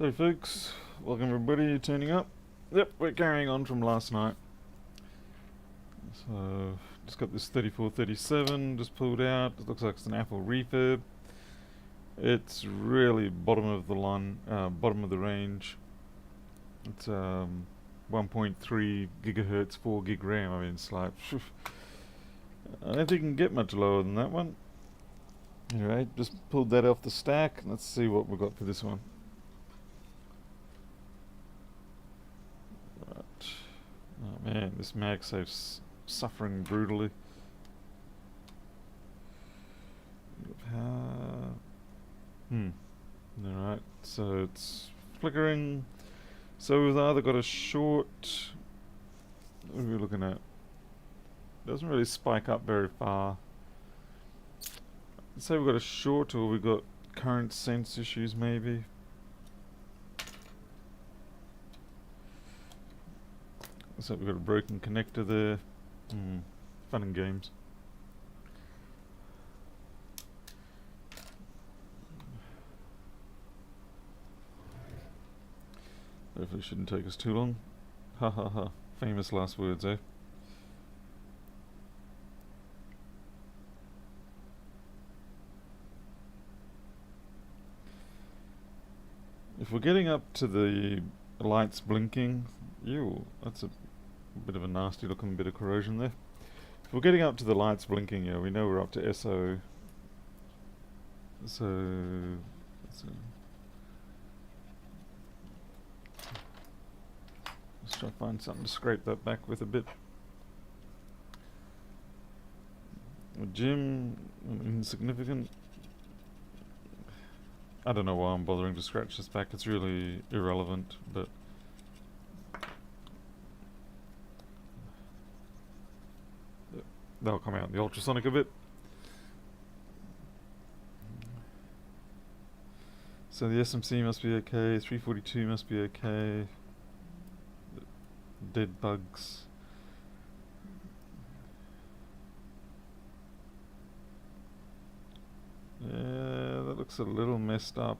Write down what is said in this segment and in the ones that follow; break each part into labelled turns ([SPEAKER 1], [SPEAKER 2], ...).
[SPEAKER 1] Hey folks, welcome everybody turning up. Yep, we're carrying on from last night. So, just got this 3437 just pulled out. It looks like it's an Apple refurb. It's really bottom of the line, bottom of the range. It's 1.3 gigahertz, 4 gig RAM. I mean, it's like, I don't think you can get much lower than that one. Anyway, just pulled that off the stack. Let's see what we've got for this one. Oh man, this MagSafe's suffering brutally. Alright, so it's flickering. So we've either got a short. What are we looking at? Doesn't really spike up very far. Let's say we've got a short, or we've got current sense issues maybe. So we've got a broken connector there. Fun and games. Hopefully it shouldn't take us too long. Ha ha ha. Famous last words, eh? If we're getting up to the lights blinking, ew, that's a bit of a nasty looking bit of corrosion there. If we're getting up to the lights blinking, yeah, we know we're up to SO. So let's try to find something to scrape that back with a bit. Jim, insignificant. I don't know why I'm bothering to scratch this back, it's really irrelevant, but that'll come out in the ultrasonic a bit. So the SMC must be okay, 342 must be okay. Dead bugs. Yeah, that looks a little messed up.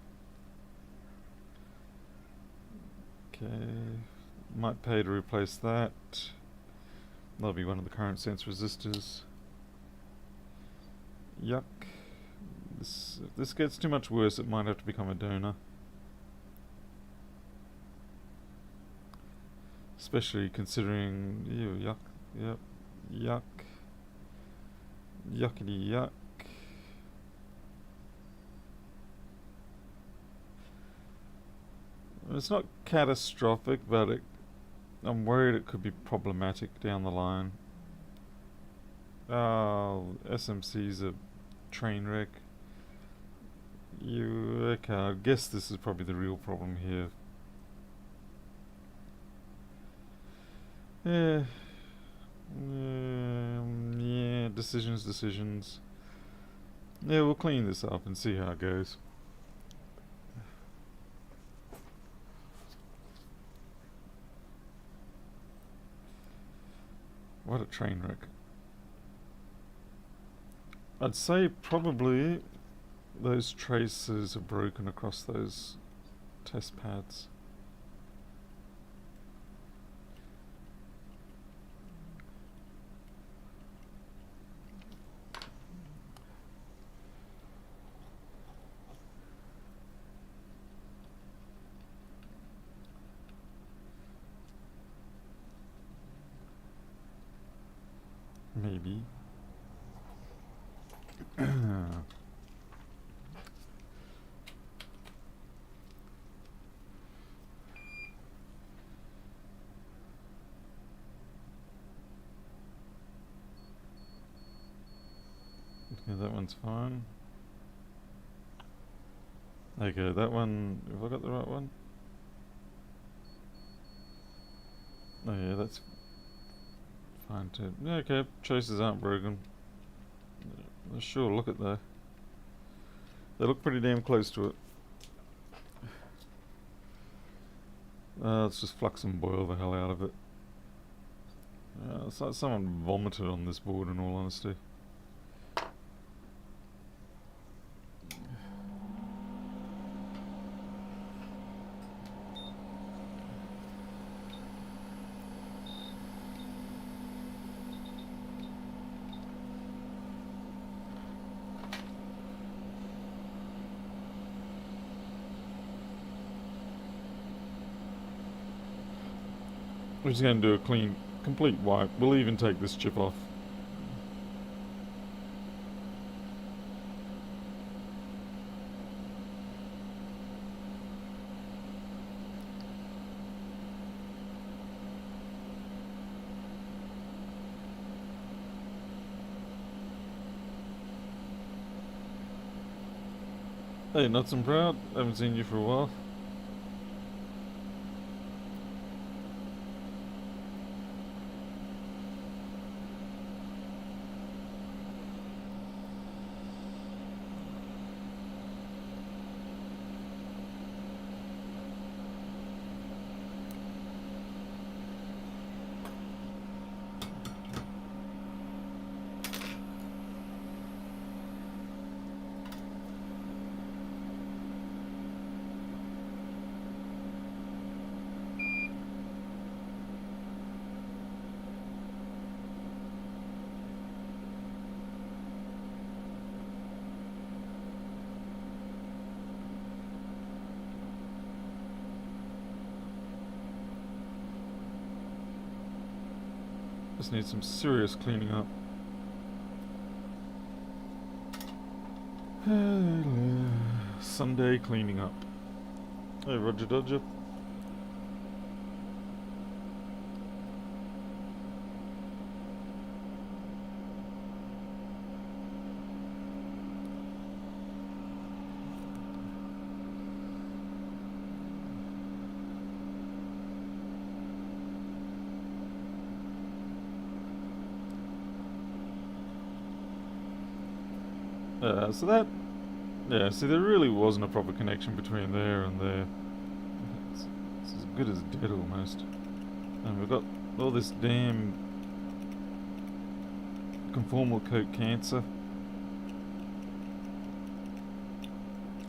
[SPEAKER 1] Okay, might pay to replace that. That'll be one of the current sense resistors. Yuck. If this gets too much worse, it might have to become a donor. Especially considering, ew, yuck, yep, yuck, yuckity yuck. It's not catastrophic, but I'm worried it could be problematic down the line. Oh, SMC's a train wreck. Okay, I guess this is probably the real problem here. Yeah, decisions. Yeah, we'll clean this up and see how it goes. What a train wreck. I'd say probably those traces are broken across those test pads. Maybe. Okay, that one's fine. Okay, that one, have I got the right one? Oh yeah, that's fine too. Yeah, okay, traces aren't broken. Sure, look at that. They look pretty damn close to it. Let's just flux and boil the hell out of it. It's like someone vomited on this board, in all honesty. We're just going to do a clean, complete wipe. We'll even take this chip off. Hey, Nuts and Proud, haven't seen you for a while. Just need some serious cleaning up. Sunday cleaning up. Hey, Roger Dodger. So that, yeah, see there really wasn't a proper connection between there and there. It's as good as dead almost. And we've got all this damn conformal coat cancer.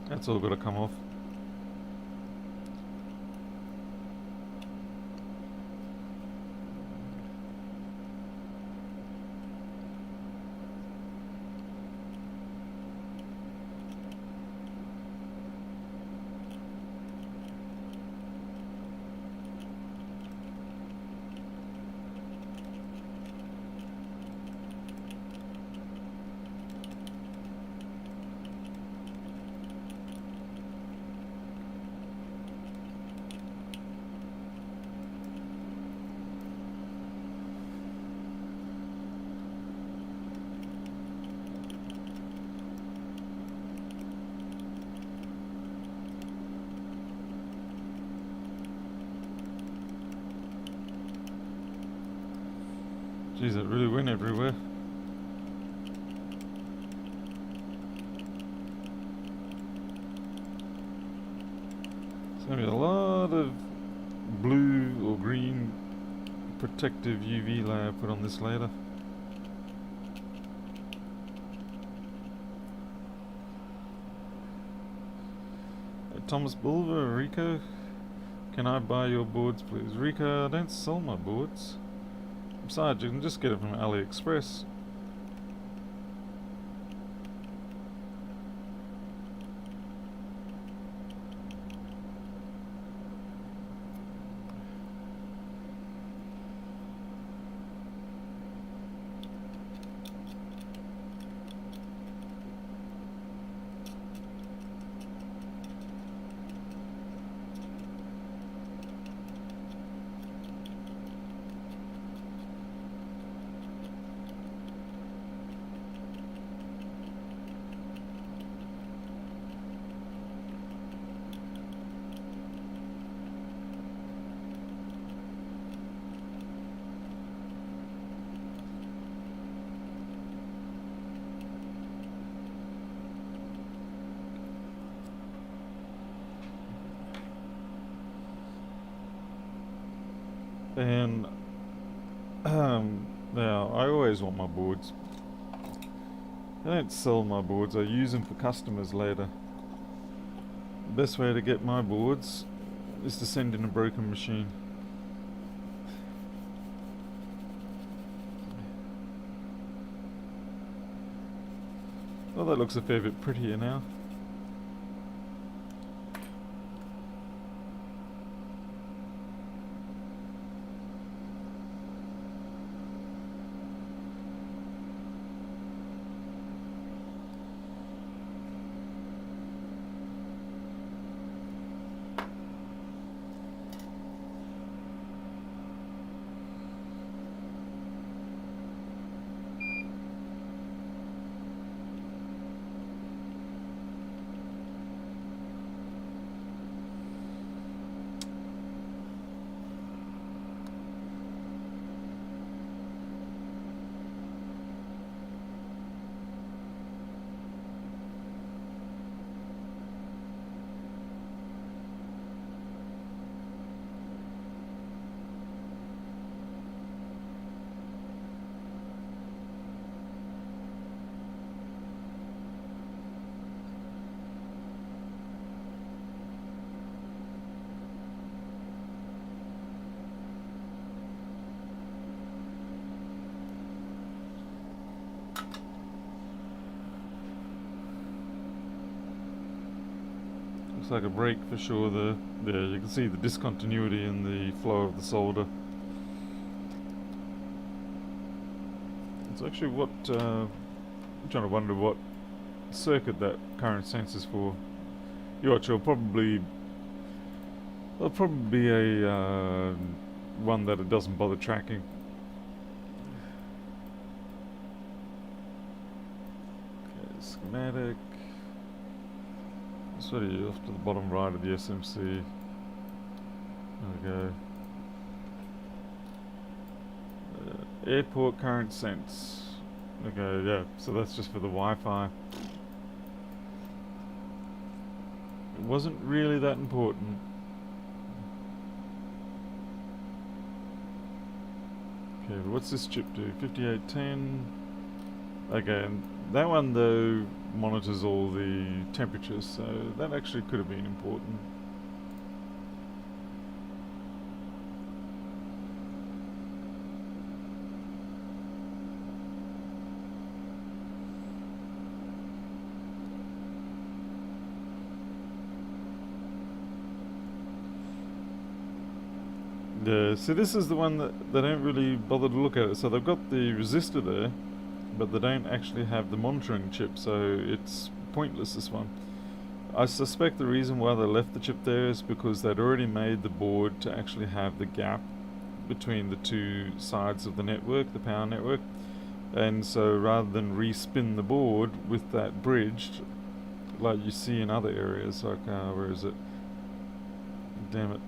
[SPEAKER 1] That's all got to come off. Jeez, it really went everywhere. There's going to be a lot of blue or green protective UV layer put on this later. Thomas Bulver, Rico, can I buy your boards please? Rico, I don't sell my boards. Besides, you can just get it from AliExpress. And now I always want my boards. I don't sell my boards, I use them for customers later. The best way to get my boards is to send in a broken machine. Well, that looks a fair bit prettier now. Looks like a break for sure there. There, you can see the discontinuity in the flow of the solder. It's actually what, I'm trying to wonder what circuit that current sense for. You're sure, probably, there'll probably be a one that it doesn't bother tracking. Okay, schematic. Sort of off to the bottom right of the SMC. There we go. Airport current sense. Okay, yeah, so that's just for the Wi-Fi. It wasn't really that important. Okay, but what's this chip do? 5810. Okay, and that one though monitors all the temperatures, so that actually could have been important. Yeah, so this is the one that they don't really bother to look at it. So they've got the resistor there, but they don't actually have the monitoring chip, so it's pointless, this one. I suspect the reason why they left the chip there is because they'd already made the board to actually have the gap between the two sides of the network, the power network, and so rather than respin the board with that bridged, like you see in other areas, like, where is it? Damn it.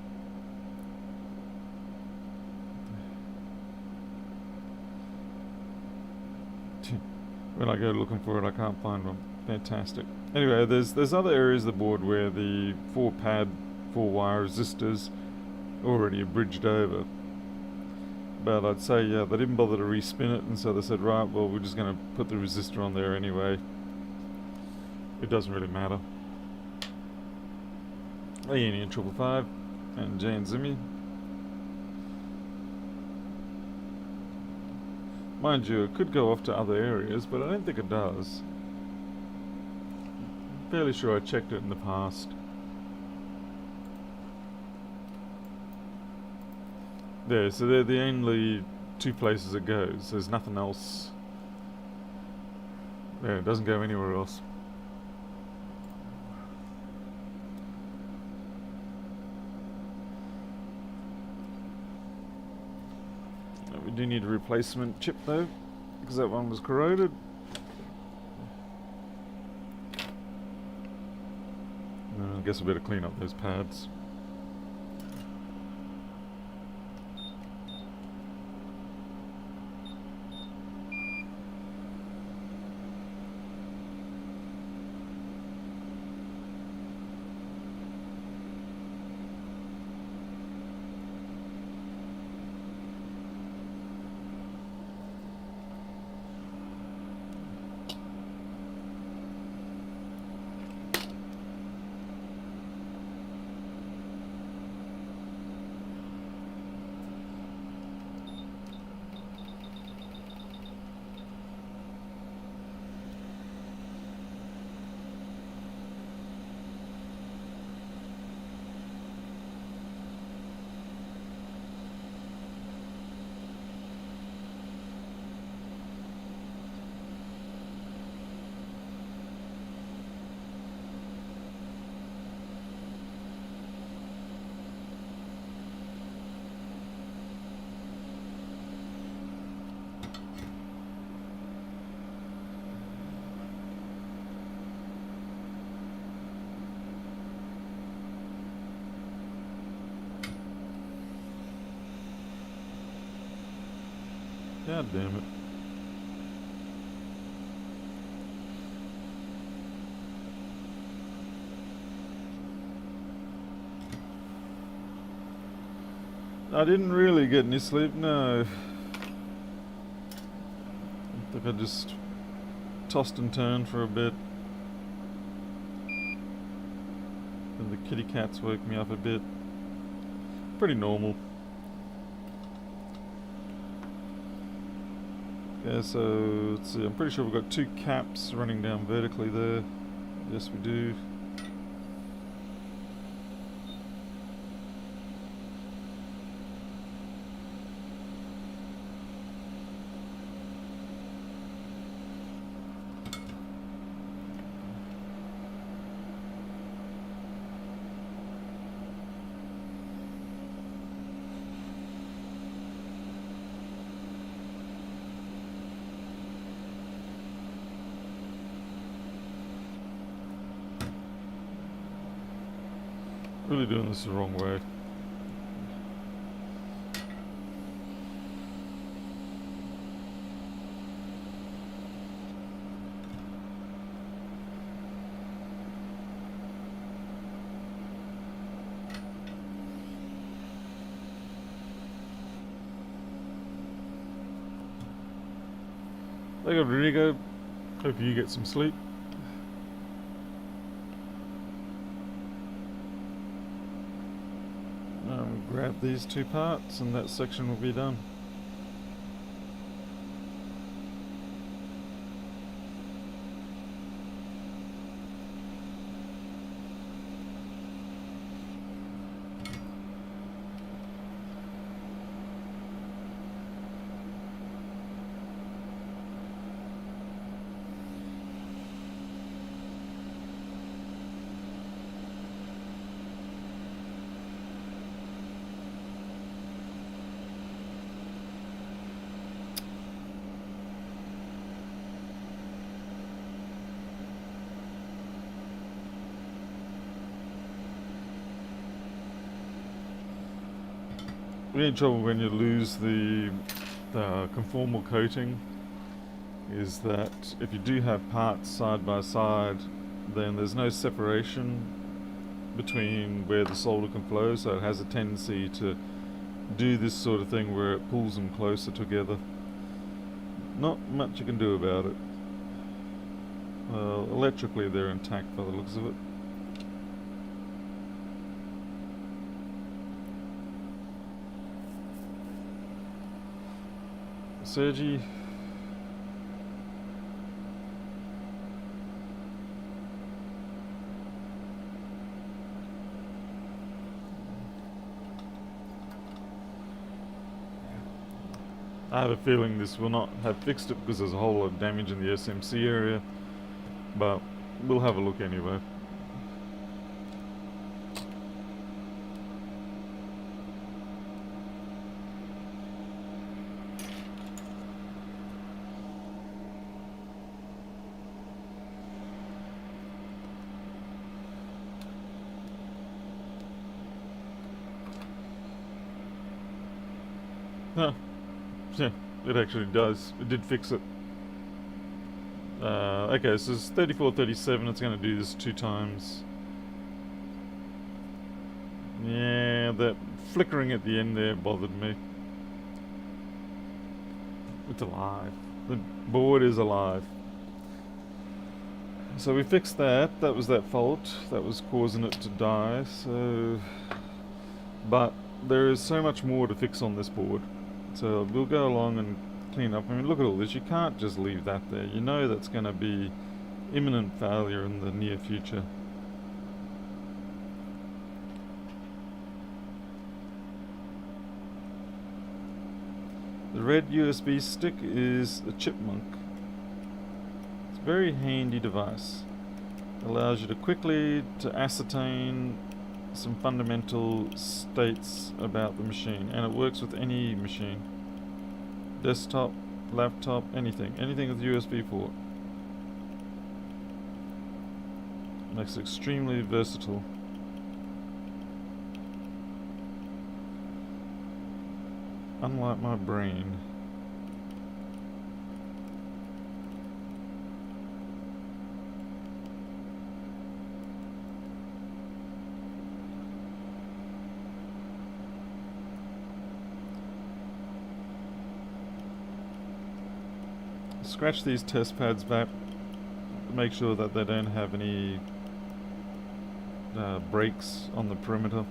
[SPEAKER 1] When I go looking for it, I can't find one. Fantastic. Anyway, there's other areas of the board where the 4-wire resistors already are bridged over. But I'd say, yeah, they didn't bother to respin it, and so they said, right, well, we're just going to put the resistor on there anyway. It doesn't really matter. AN 555 and Jan Zimmy. Mind you, it could go off to other areas, but I don't think it does. I'm fairly sure I checked it in the past. There, so they're the only two places it goes. There's nothing else. There, it doesn't go anywhere else. We do need a replacement chip though, because that one was corroded. I guess we better clean up those pads. God damn it. I didn't really get any sleep, no. I think I just tossed and turned for a bit. And the kitty cats woke me up a bit. Pretty normal. Yeah, so let's see, I'm pretty sure we've got two caps running down vertically there. Yes, we do. Really doing this the wrong way. There you go, Rodrigo. Hope you get some sleep. Grab these two parts and that section will be done. The only trouble when you lose the conformal coating is that if you do have parts side by side, then there's no separation between where the solder can flow, so it has a tendency to do this sort of thing where it pulls them closer together. Not much you can do about it. Electrically they're intact by the looks of it. Sergi. I have a feeling this will not have fixed it because there's a whole lot of damage in the SMC area, but we'll have a look anyway. Huh. Yeah, it actually does. It did fix it. Okay, so it's 3437. It's going to do this 2 times. Yeah, that flickering at the end there bothered me. It's alive. The board is alive. So we fixed that. That was that fault. That was causing it to die. So, but there is so much more to fix on this board. So we'll go along and clean up. I mean, look at all this. You can't just leave that there. You know that's going to be imminent failure in the near future. The red USB stick is a chipmunk. It's a very handy device. It allows you to quickly to ascertain some fundamental states about the machine, and it works with any machine. Desktop, laptop, anything with USB port. Makes it extremely versatile. Unlike my brain. Scratch these test pads back. Make sure that they don't have any breaks on the perimeter.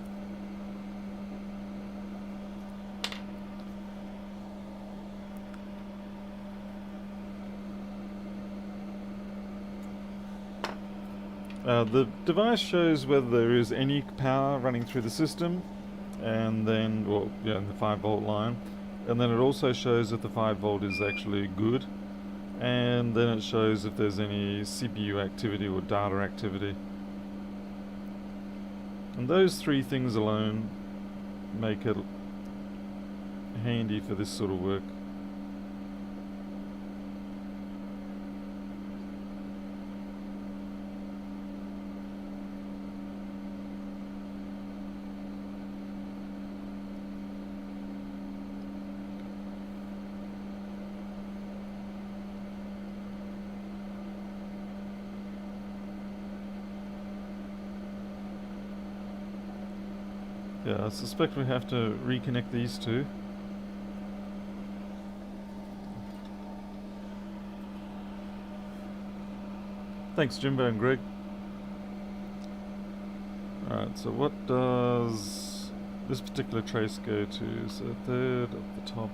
[SPEAKER 1] The device shows whether there is any power running through the system, and then, well, yeah, in the 5-volt line, and then it also shows if the 5-volt is actually good, and then it shows if there's any CPU activity or data activity. And those 3 things alone make it handy for this sort of work. Yeah, I suspect we have to reconnect these two. Thanks, Jimbo and Greg. Alright, so what does this particular trace go to? So third at the top.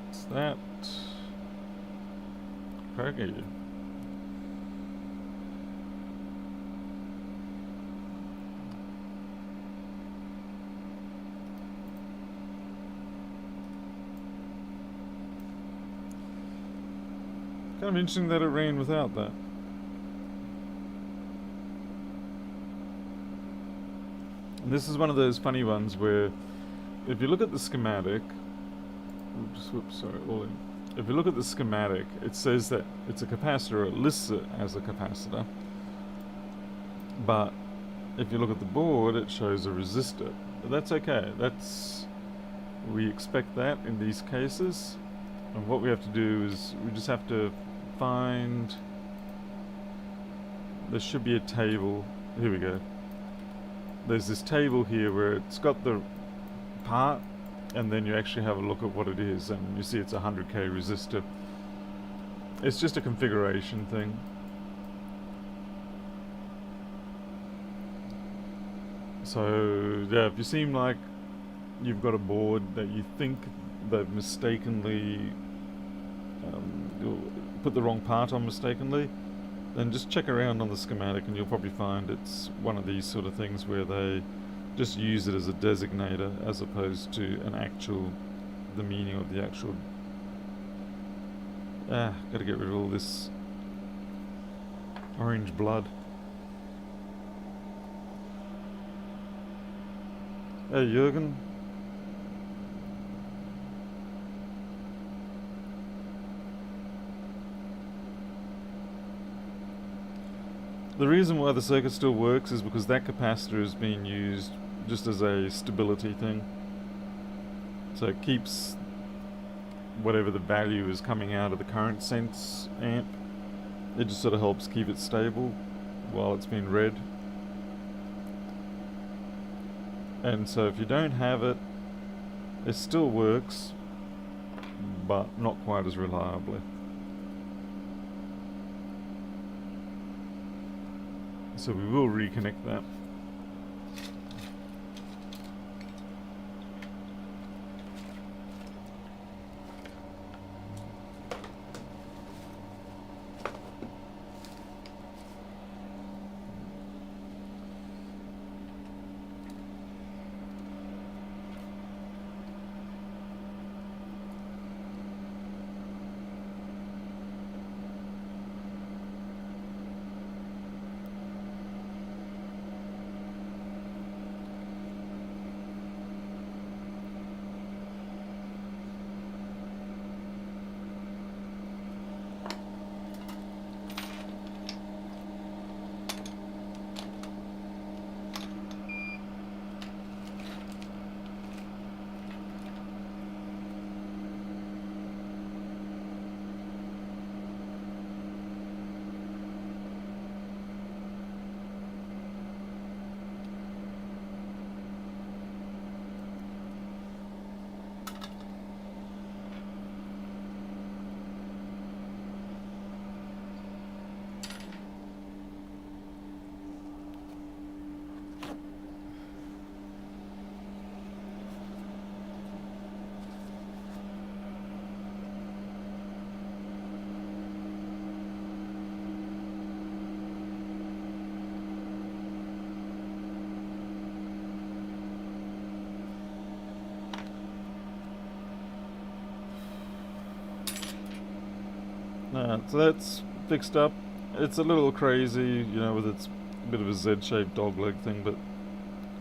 [SPEAKER 1] What's that? Craggy. Kind of interesting that it ran without that. And this is one of those funny ones where if you look at the schematic, whoops, sorry, all in. If you look at the schematic, it says that it's a capacitor, it lists it as a capacitor. But if you look at the board, it shows a resistor. But that's okay, we expect that in these cases. And what we have to do is we just have to find, there should be a table, here we go. There's this table here where it's got the part, and then you actually have a look at what it is, and you see it's a 100k resistor. It's just a configuration thing. So yeah, if you seem like you've got a board that you think they've mistakenly put the wrong part on mistakenly, then just check around on the schematic and you'll probably find it's one of these sort of things where they just use it as a designator as opposed to the meaning of the actual. Gotta get rid of all this orange blood. Hey Jürgen. The reason why the circuit still works is because that capacitor is being used just as a stability thing. So it keeps whatever the value is coming out of the current sense amp. It just sort of helps keep it stable while it's being read. And so if you don't have it, it still works, but not quite as reliably. So we will reconnect that. So that's fixed up. It's a little crazy, you know, with its bit of a Z-shaped dogleg thing, but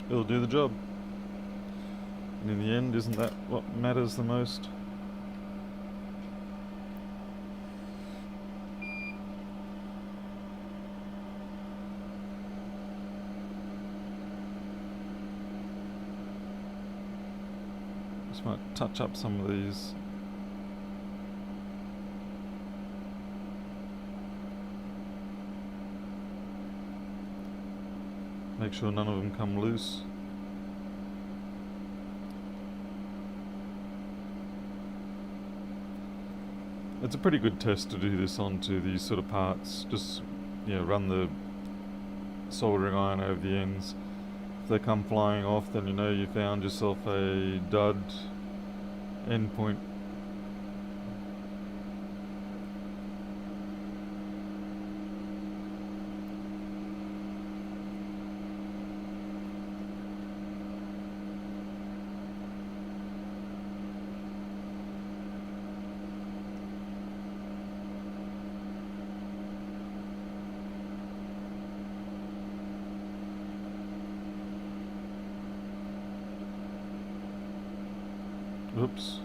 [SPEAKER 1] it'll do the job. And in the end, isn't that what matters the most? Just might touch up some of these. Make sure none of them come loose. It's a pretty good test to do this onto these sort of parts. Just, run the soldering iron over the ends. If they come flying off, then you know you found yourself a dud endpoint. Oops,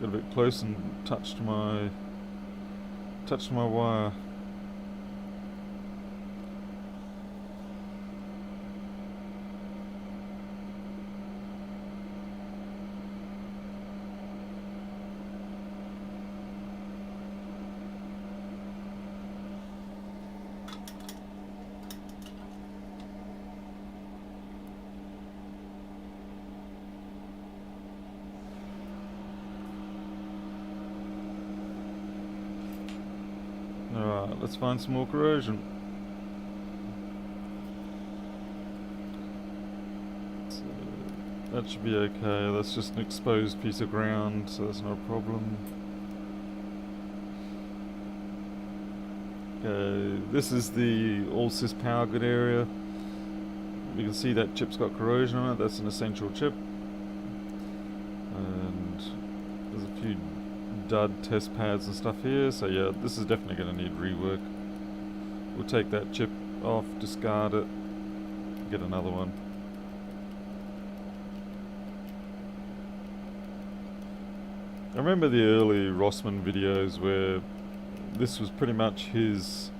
[SPEAKER 1] got a bit close and touched my wire. Alright, let's find some more corrosion. So that should be okay. That's just an exposed piece of ground, so that's no problem. Okay, this is the all-sys power grid area. You can see that chip's got corrosion on it. That's an essential chip. And there's a few dud test pads and stuff here, so yeah, this is definitely going to need rework. We'll take that chip off, discard it, get another one. I remember the early Rossmann videos where this was pretty much his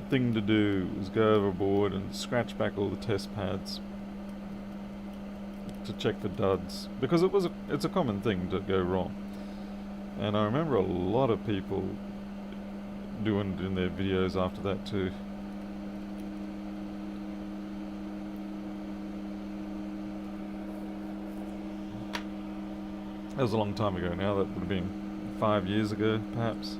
[SPEAKER 1] thing to do, was go overboard and scratch back all the test pads to check for duds, because it's a common thing to go wrong. And I remember a lot of people doing it in their videos after that too. That was a long time ago now. That would have been 5 years ago, perhaps.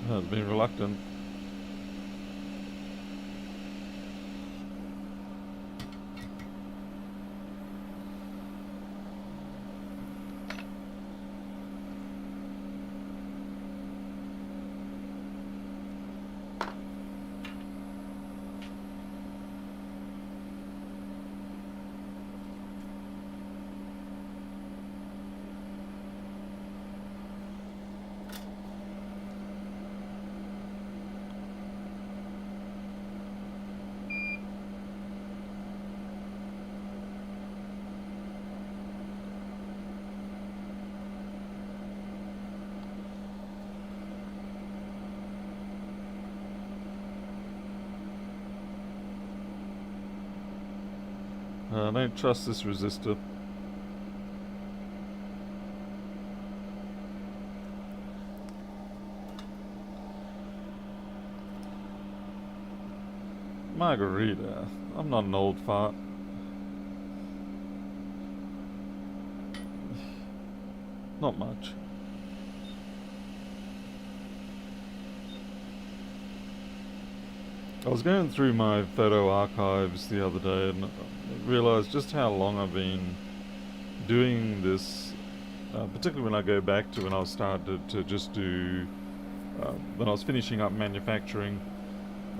[SPEAKER 1] Has been reluctant. I don't trust this resistor. Margarita. I'm not an old fart. Not much. I was going through my photo archives the other day and realised just how long I've been doing this, particularly when I go back to when I started to just do, when I was finishing up manufacturing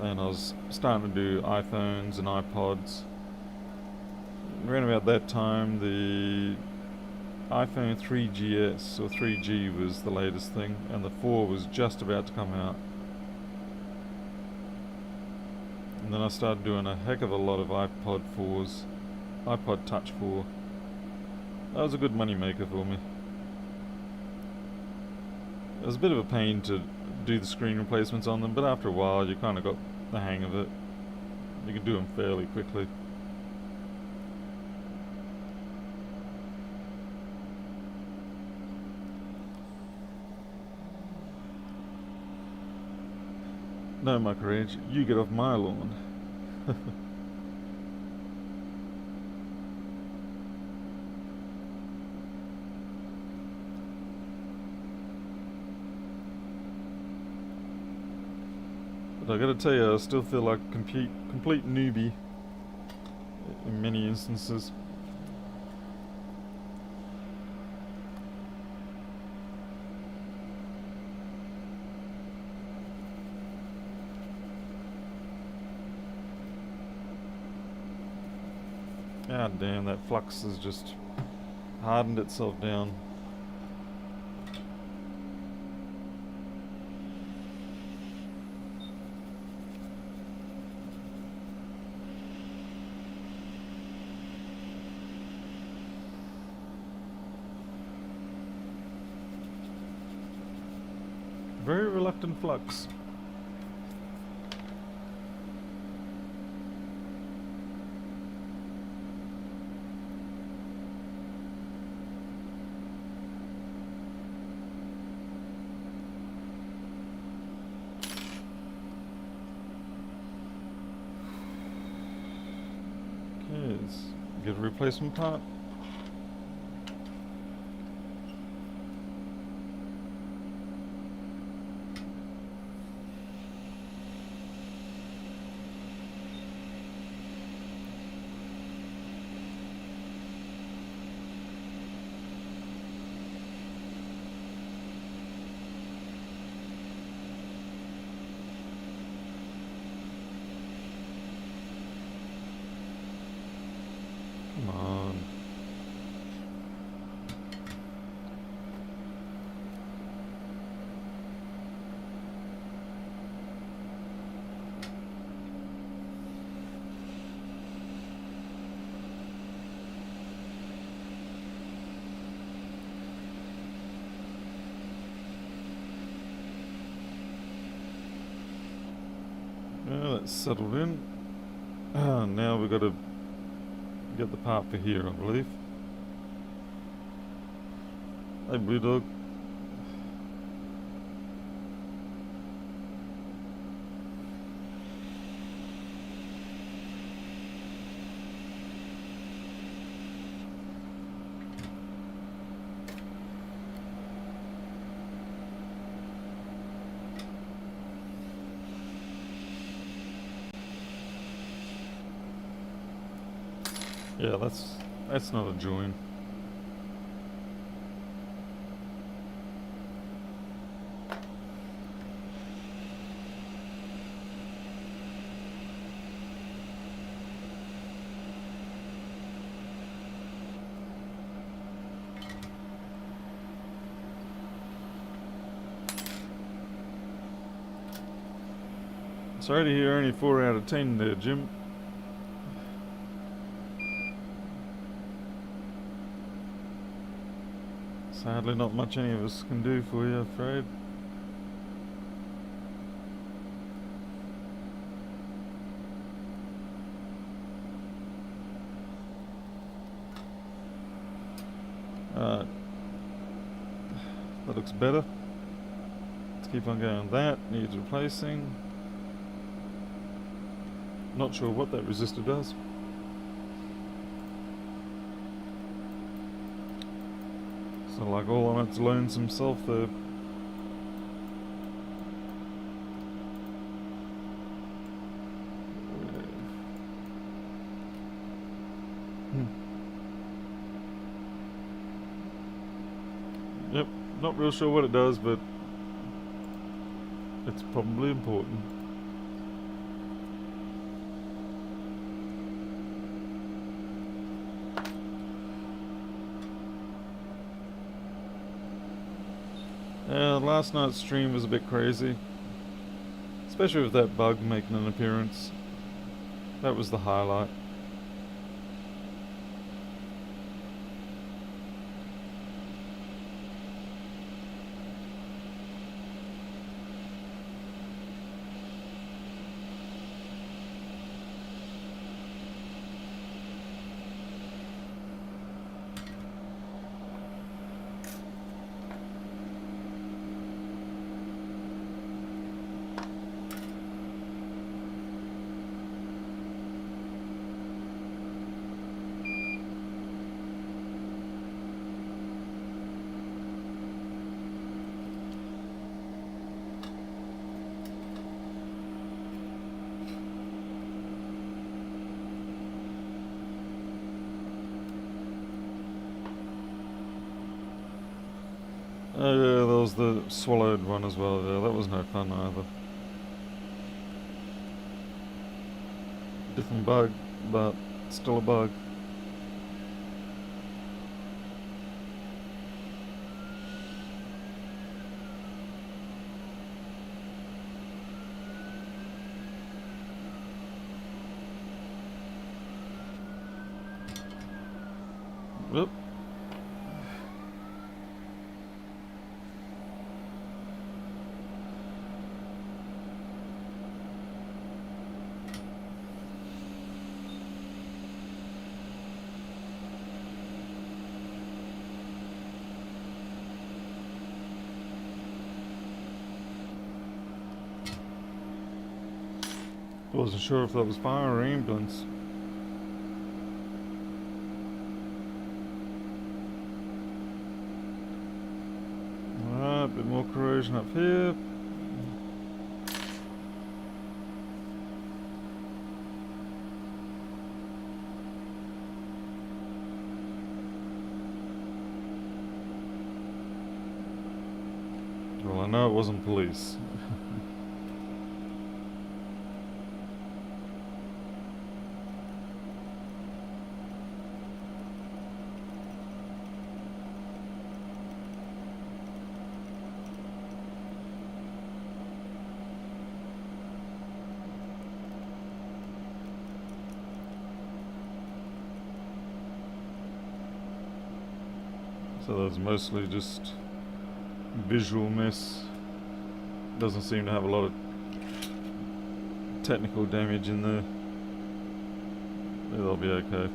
[SPEAKER 1] and I was starting to do iPhones and iPods. Around about that time, the iPhone 3GS or 3G was the latest thing, and the 4 was just about to come out. And then I started doing a heck of a lot of iPod 4s, iPod Touch 4. That was a good money maker for me. It was a bit of a pain to do the screen replacements on them, but after a while you kind of got the hang of it. You can do them fairly quickly. No, Microage, you get off my lawn. But I gotta tell you, I still feel like a complete newbie in many instances. God damn, that flux has just hardened itself down. Very reluctant flux. Okay, let's get a replacement part. Come on. Yeah, that's settled in. Now we've got to get the part for here, I believe. Hey, Blue Dog. Yeah, that's not a join. Sorry to hear only 4 out of 10 there, Jim. Sadly, not much any of us can do for you, I'm afraid. Alright. That looks better. Let's keep on going. That needs replacing. Not sure what that resistor does. So like all on its lonesome self there. Yep, not real sure what it does, but it's probably important. Last night's stream was a bit crazy, especially with that bug making an appearance. That was the highlight. Oh yeah, there was the swallowed one as well there. That was no fun either. Different bug, but still a bug. Whoop. Wasn't sure if that was fire or ambulance. Alright, a bit more corrosion up here. Well, I know it wasn't police. So that's mostly just visual miss. Doesn't seem to have a lot of technical damage in there. They'll be okay.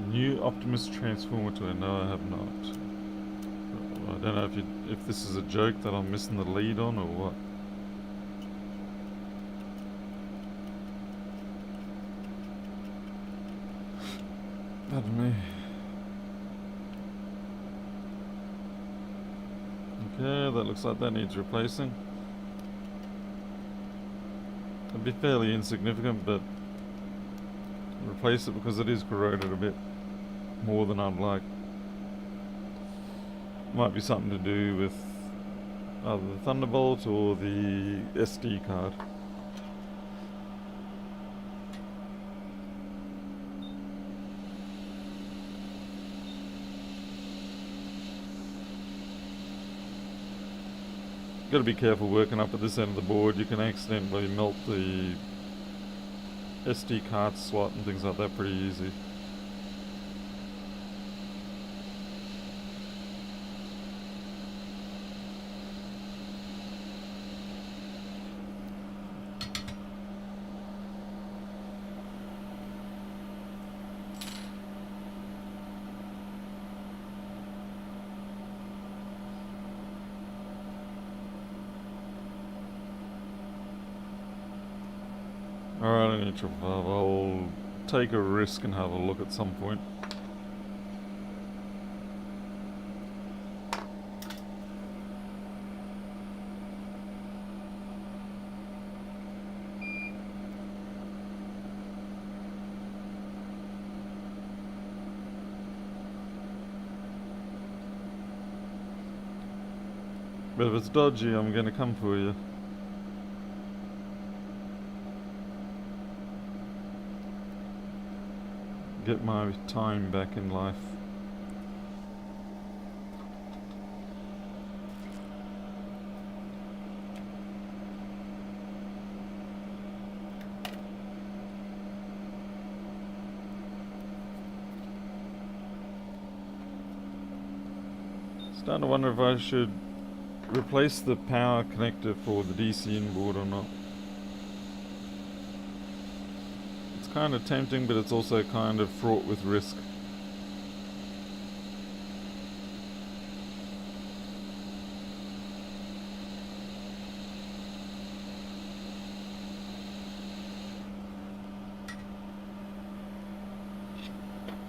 [SPEAKER 1] New Optimus Transformer to it. No, I have not. I don't know if this is a joke that I'm missing the lead on or what. Pardon me. Okay, that looks like that needs replacing. It'd be fairly insignificant, but replace it because it is corroded a bit more than I'd like. Might be something to do with either the Thunderbolt or the SD card. Got to be careful working up at this end of the board. You can accidentally melt the SD card slot and things like that pretty easy. Alright, I need to I'll take a risk and have a look at some point. But if it's dodgy, I'm gonna come for you. Get my time back in life. Starting to wonder if I should replace the power connector for the DC inboard or not. Kind of tempting, but it's also kind of fraught with risk.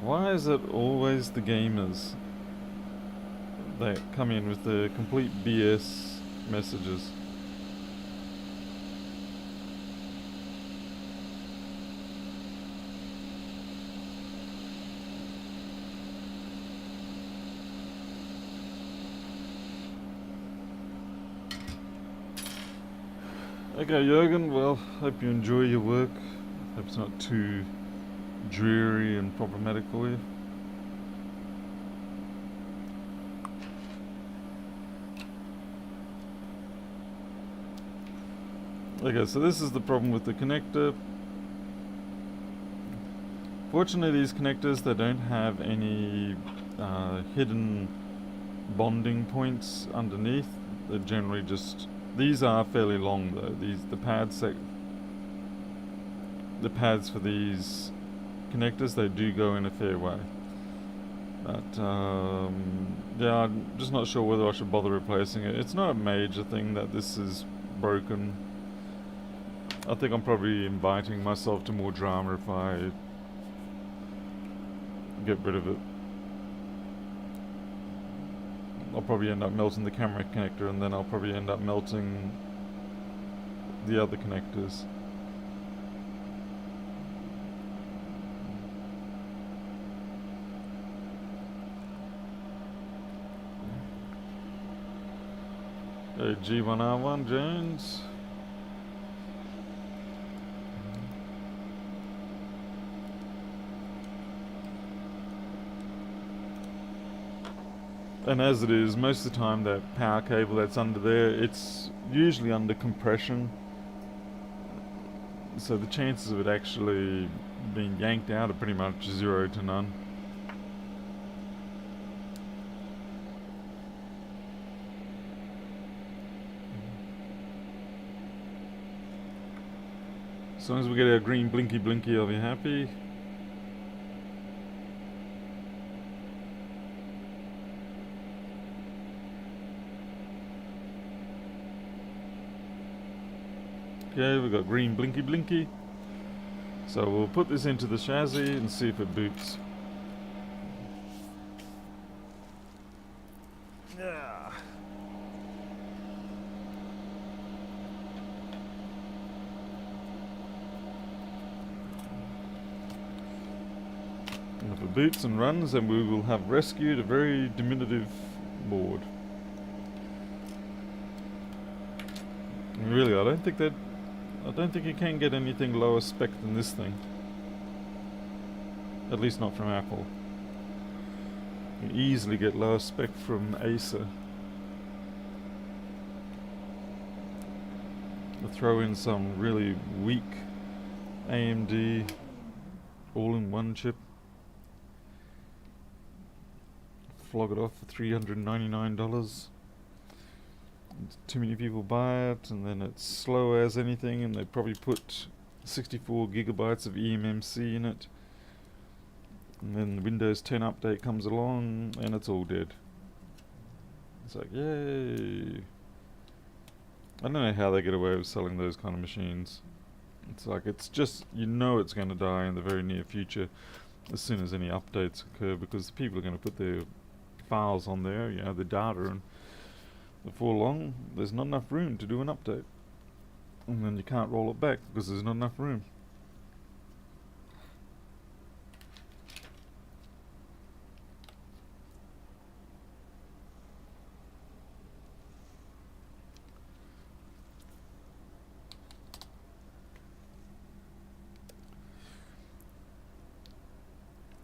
[SPEAKER 1] Why is it always the gamers that come in with the complete BS messages? Okay, Jürgen, well, hope you enjoy your work. Hope it's not too dreary and problematic for you. Okay, so this is the problem with the connector. Fortunately, these connectors, they don't have any hidden bonding points underneath. They're generally just... These are fairly long though. The pads for these connectors, they do go in a fair way. But yeah, I'm just not sure whether I should bother replacing it. It's not a major thing that this is broken. I think I'm probably inviting myself to more drama if I get rid of it. I'll probably end up melting the camera connector, and then I'll probably end up melting the other connectors. Okay, G1R1 Jones. And as it is, most of the time that power cable that's under there, it's usually under compression. So the chances of it actually being yanked out are pretty much 0 to none. As long as we get our green blinky blinky, I'll be happy. Okay, we've got green blinky blinky. So we'll put this into the chassis and see if it boots. Yeah. And if it boots and runs, then we will have rescued a very diminutive board. Really, I don't think you can get anything lower spec than this thing. At least not from Apple. You can easily get lower spec from Acer. They'll throw in some really weak AMD all-in-one chip. Flog it off for $399. Too many people buy it, and then it's slow as anything, and they probably put 64 gigabytes of eMMC in it. And then the Windows 10 update comes along, and it's all dead. It's like, yay! I don't know how they get away with selling those kind of machines. It's like, it's just, you know it's going to die in the very near future as soon as any updates occur, because people are going to put their files on there, you know, the data, and before long there's not enough room to do an update, and then you can't roll it back because there's not enough room.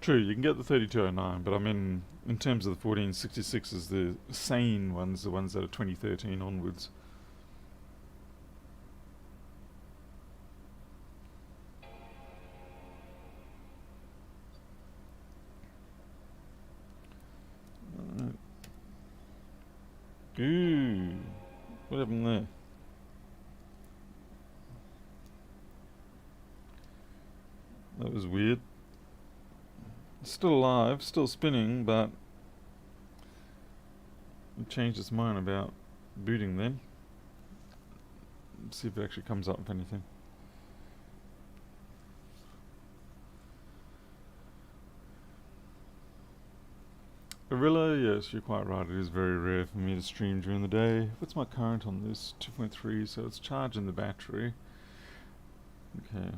[SPEAKER 1] True, you can get the 3209, but I mean, in terms of the 1466s, the sane ones, the ones that are 2013 onwards. Ooh, what happened there? That was weird. Still alive, still spinning, but it changed its mind about booting then. Let's see if it actually comes up with anything. Gorilla, yes, you're quite right. It is very rare for me to stream during the day. What's my current on this? 2.3, so it's charging the battery. Okay.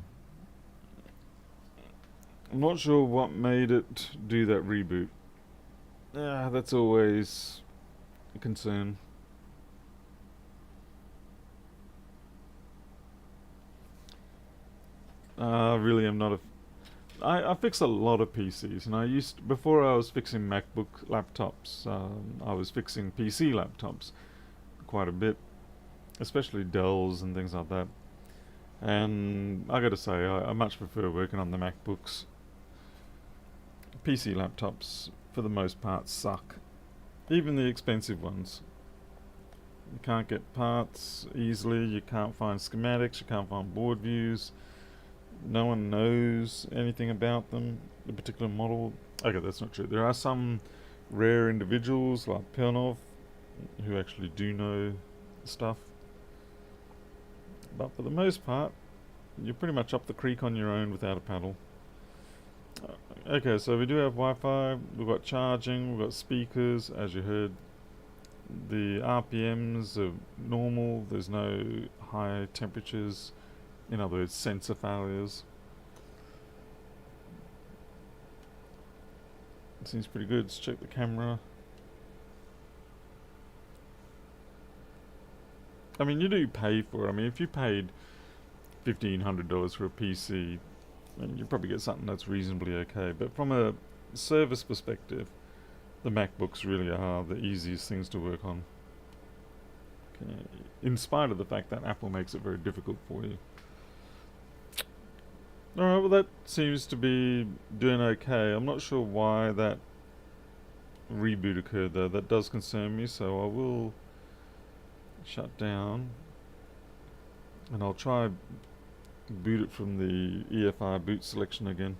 [SPEAKER 1] I'm not sure what made it do that reboot. That's always a concern. Really, I'm not a. I fix a lot of PCs, and before I was fixing MacBook laptops. I was fixing PC laptops quite a bit, especially Dells and things like that. And I gotta say, I much prefer working on the MacBooks. PC laptops, for the most part, suck. Even the expensive ones. You can't get parts easily, you can't find schematics, you can't find board views. No one knows anything about them, the particular model. Okay, that's not true. There are some rare individuals like Pernov who actually do know stuff. But for the most part, you're pretty much up the creek on your own without a paddle. Okay, so we do have Wi-Fi, we've got charging, we've got speakers, as you heard. The RPMs are normal, there's no high temperatures, in other words, sensor failures. It seems pretty good. Let's check the camera. I mean, you do pay for it. I mean, if you paid $1,500 for a PC, then you probably get something that's reasonably okay. But from a service perspective, the MacBooks really are the easiest things to work on. Okay. In spite of the fact that Apple makes it very difficult for you. Alright, well that seems to be doing okay. I'm not sure why that reboot occurred though. That does concern me, so I will shut down. And I'll try boot it from the EFI boot selection again.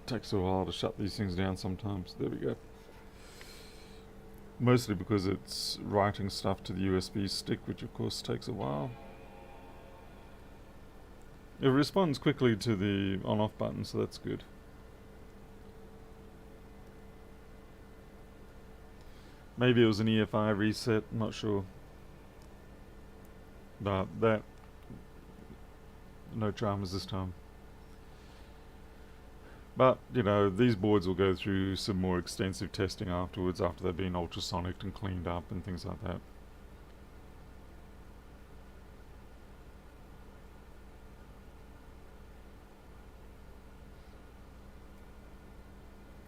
[SPEAKER 1] Takes a while to shut these things down sometimes. There we go. Mostly because it's writing stuff to the USB stick, which of course takes a while. It responds quickly to the on-off button, so that's good. Maybe it was an EFI reset, I'm not sure. But that, no dramas this time. But, you know, these boards will go through some more extensive testing afterwards, after they've been ultrasonicked and cleaned up and things like that.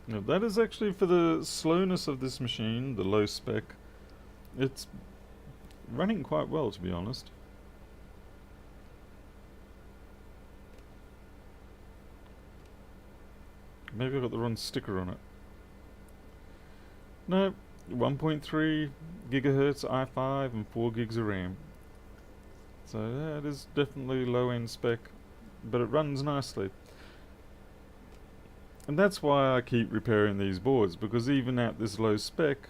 [SPEAKER 1] Now, that is actually, for the slowness of this machine, the low spec, it's running quite well, to be honest. Maybe I've got the wrong sticker on it. No, 1.3 gigahertz i5 and 4 gigs of RAM. So yeah, it is definitely low-end spec, but it runs nicely. And that's why I keep repairing these boards, because even at this low spec,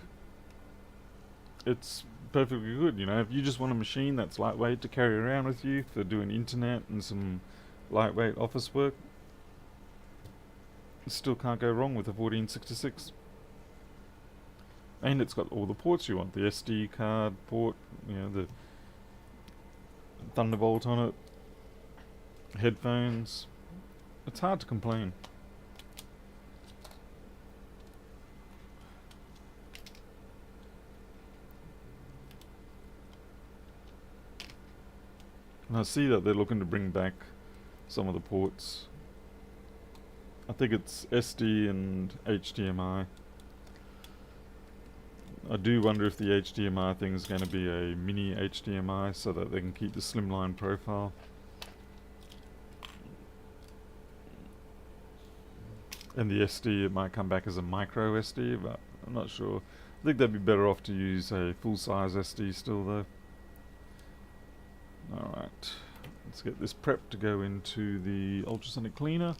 [SPEAKER 1] it's perfectly good. You know, if you just want a machine that's lightweight to carry around with you for doing internet and some lightweight office work, you still can't go wrong with a 1466. And it's got all the ports you want. The SD card port, you know, the Thunderbolt on it, headphones. It's hard to complain. And I see that they're looking to bring back some of the ports. I think it's SD and HDMI. I do wonder if the HDMI thing is going to be a mini HDMI so that they can keep the slimline profile. And the SD, it might come back as a micro SD, but I'm not sure. I think they'd be better off to use a full-size SD still, though. Alright, let's get this prepped to go into the ultrasonic cleaner.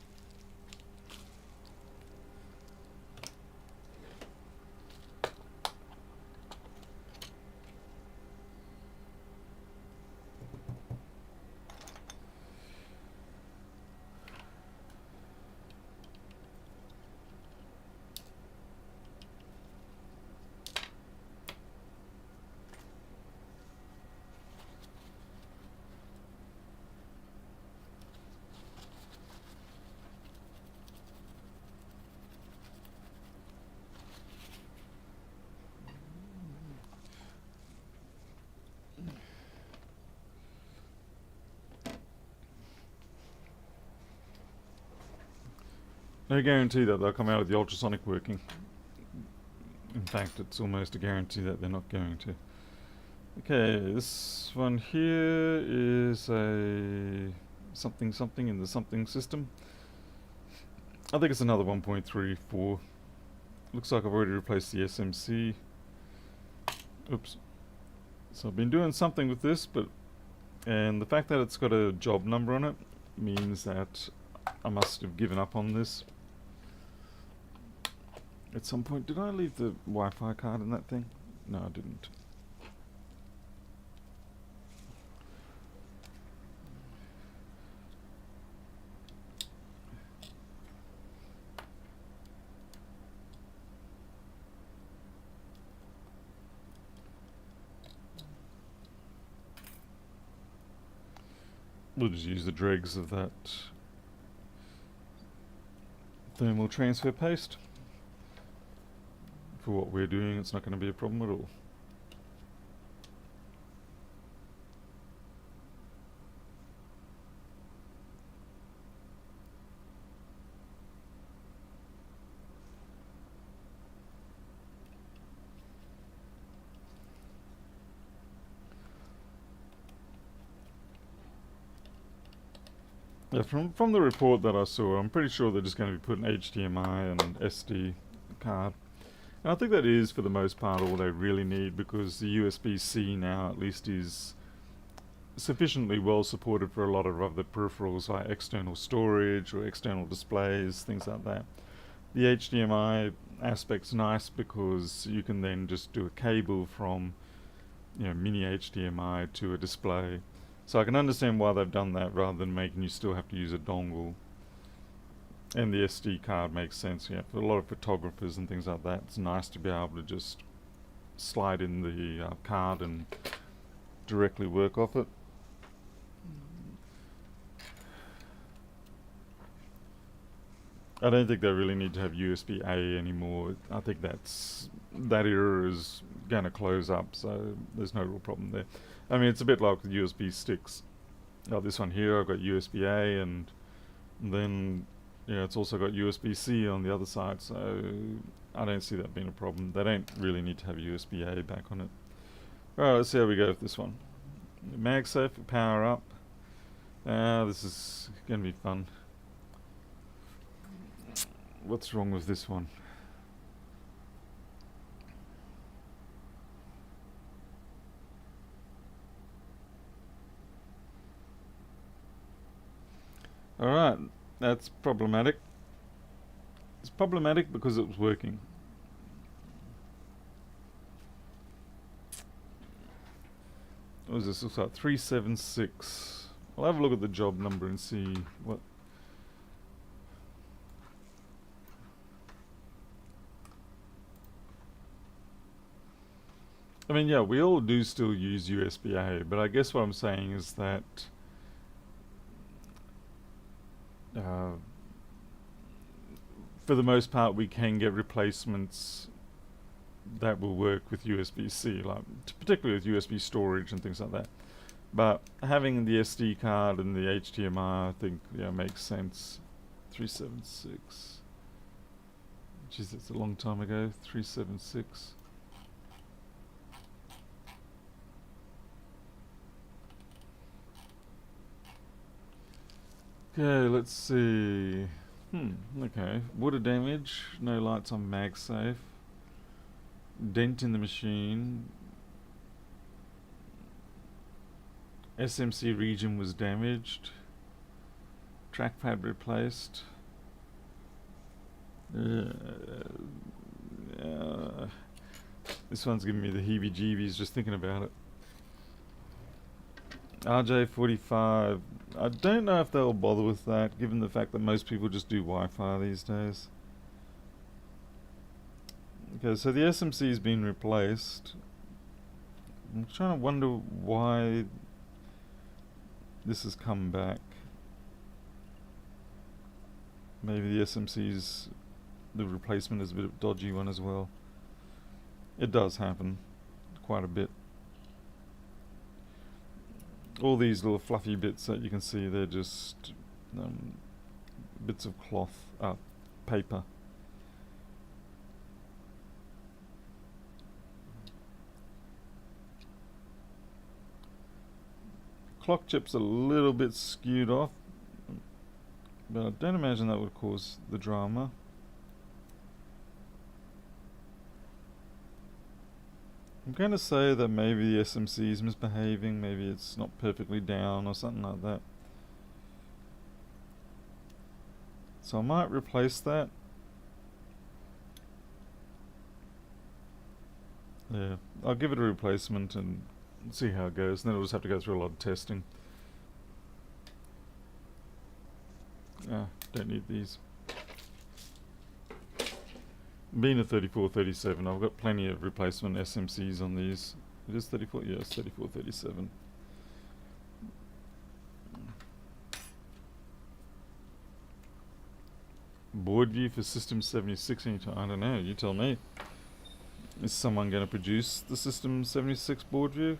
[SPEAKER 1] No guarantee that they'll come out with the ultrasonic working. In fact, it's almost a guarantee that they're not going to. Okay, this one here is a something something in the something system. I think it's another 1.34. Looks like I've already replaced the SMC. Oops. So I've been doing something with this, and the fact that it's got a job number on it means that I must have given up on this. At some point, did I leave the Wi-Fi card in that thing? No, I didn't. We'll just use the dregs of that thermal transfer paste. For what we're doing, it's not going to be a problem at all. Yeah, from the report that I saw, I'm pretty sure they're just going to be putting HDMI and SD card. And I think that is, for the most part, all they really need, because the USB-C now, at least, is sufficiently well supported for a lot of other peripherals, like external storage or external displays, things like that. The HDMI aspect's nice because you can then just do a cable from, you know, mini HDMI to a display. So I can understand why they've done that, rather than making you still have to use a dongle. And the SD card makes sense, yeah. For a lot of photographers and things like that, it's nice to be able to just slide in the card and directly work off it. I don't think they really need to have USB-A anymore. I think that era is going to close up, so there's no real problem there. I mean, it's a bit like with USB sticks. This one here, I've got USB-A, and then it's also got USB-C on the other side, so I don't see that being a problem. They don't really need to have USB-A back on it. Alright, let's see how we go with this one. MagSafe, power up. This is going to be fun. What's wrong with this one? Alright, that's problematic. It's problematic because it was working. What does this look like? 376. I'll have a look at the job number and see what. I mean, yeah, we all do still use USB-A, but I guess what I'm saying is that for the most part we can get replacements that will work with USB-C, like particularly with USB storage and things like that. But having the SD card and the HDMI, I think, makes sense. 376. Jeez, that's a long time ago. 376. Okay, let's see. Okay. Water damage. No lights on MagSafe. Dent in the machine. SMC region was damaged. Trackpad replaced. This one's giving me the heebie-jeebies just thinking about it. RJ45. I don't know if they'll bother with that, given the fact that most people just do Wi-Fi these days. Okay, so the SMC's been replaced. I'm trying to wonder why this has come back. Maybe the SMC's, the replacement is a bit of a dodgy one as well. It does happen quite a bit. All these little fluffy bits that you can see, they're just bits of cloth, paper. Clock chip's a little bit skewed off, but I don't imagine that would cause the drama. I'm going to say that maybe the SMC is misbehaving, maybe it's not perfectly down or something like that. So I might replace that. Yeah, I'll give it a replacement and see how it goes, and then it'll just have to go through a lot of testing. Don't need these. Being a 3437, I've got plenty of replacement SMCs on these. It is 34, yes, 3437. Board view for System 76 anytime. I don't know, you tell me. Is someone going to produce the System 76 board view?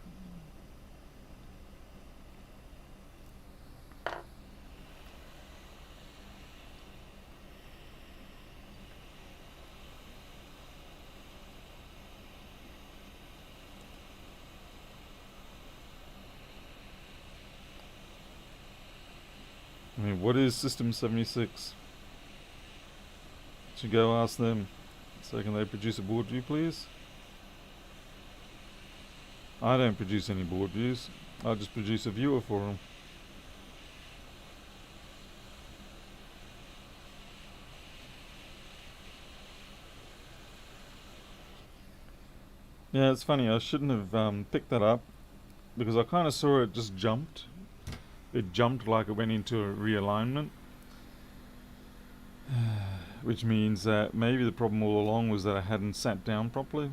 [SPEAKER 1] I mean, what is System 76? Should go ask them. So can they produce a board view, please? I don't produce any board views. I just produce a viewer for them. Yeah, it's funny. I shouldn't have picked that up because I kind of saw it just jumped. It jumped like it went into a realignment. Which means that maybe the problem all along was that I hadn't sat down properly.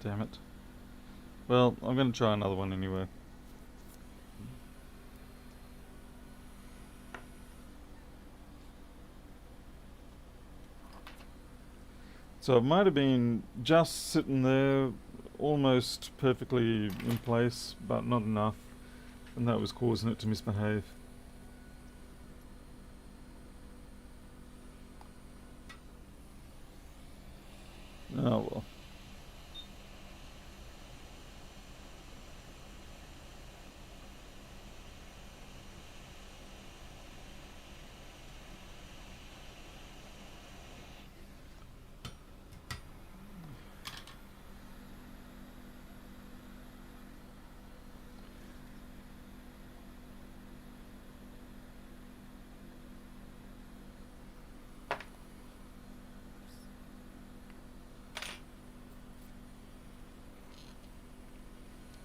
[SPEAKER 1] Damn it. Well, I'm going to try another one anyway. So it might have been just sitting there, almost perfectly in place, but not enough, and that was causing it to misbehave. Oh well.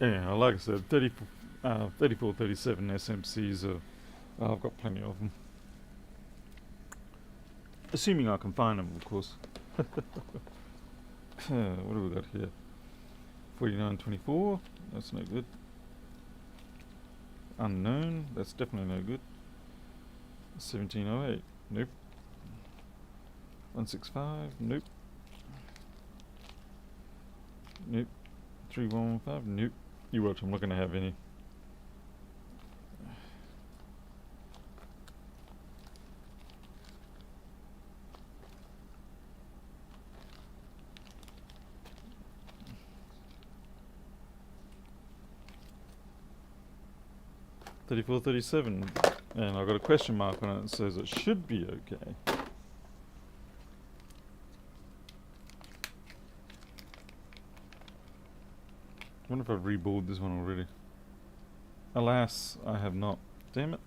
[SPEAKER 1] Yeah, like I said, 34, 37 SMCs are. I've got plenty of them. Assuming I can find them, of course. What have we got here? 4924, that's no good. Unknown, that's definitely no good. 1708, nope. 165, nope. Nope. 3115, nope. You watch, I'm not going to have any. $34, $37, and I've got a question mark on it that says it should be okay. I wonder if I've reboarded this one already. Alas, I have not. Damn it.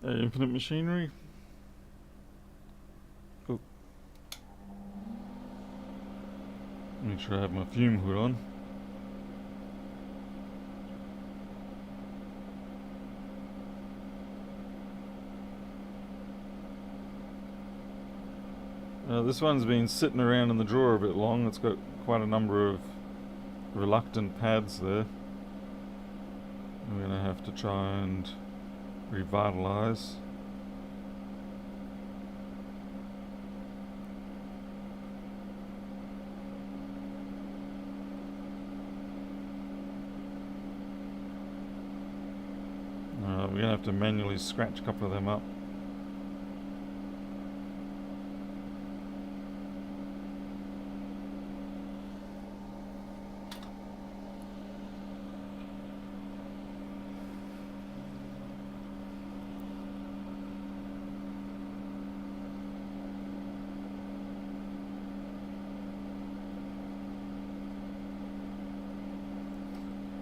[SPEAKER 1] Infinite machinery. Oh. Make sure I have my fume hood on. This one's been sitting around in the drawer a bit long. It's got quite a number of reluctant pads there. I'm going to have to try and revitalize. We're going to have to manually scratch a couple of them up.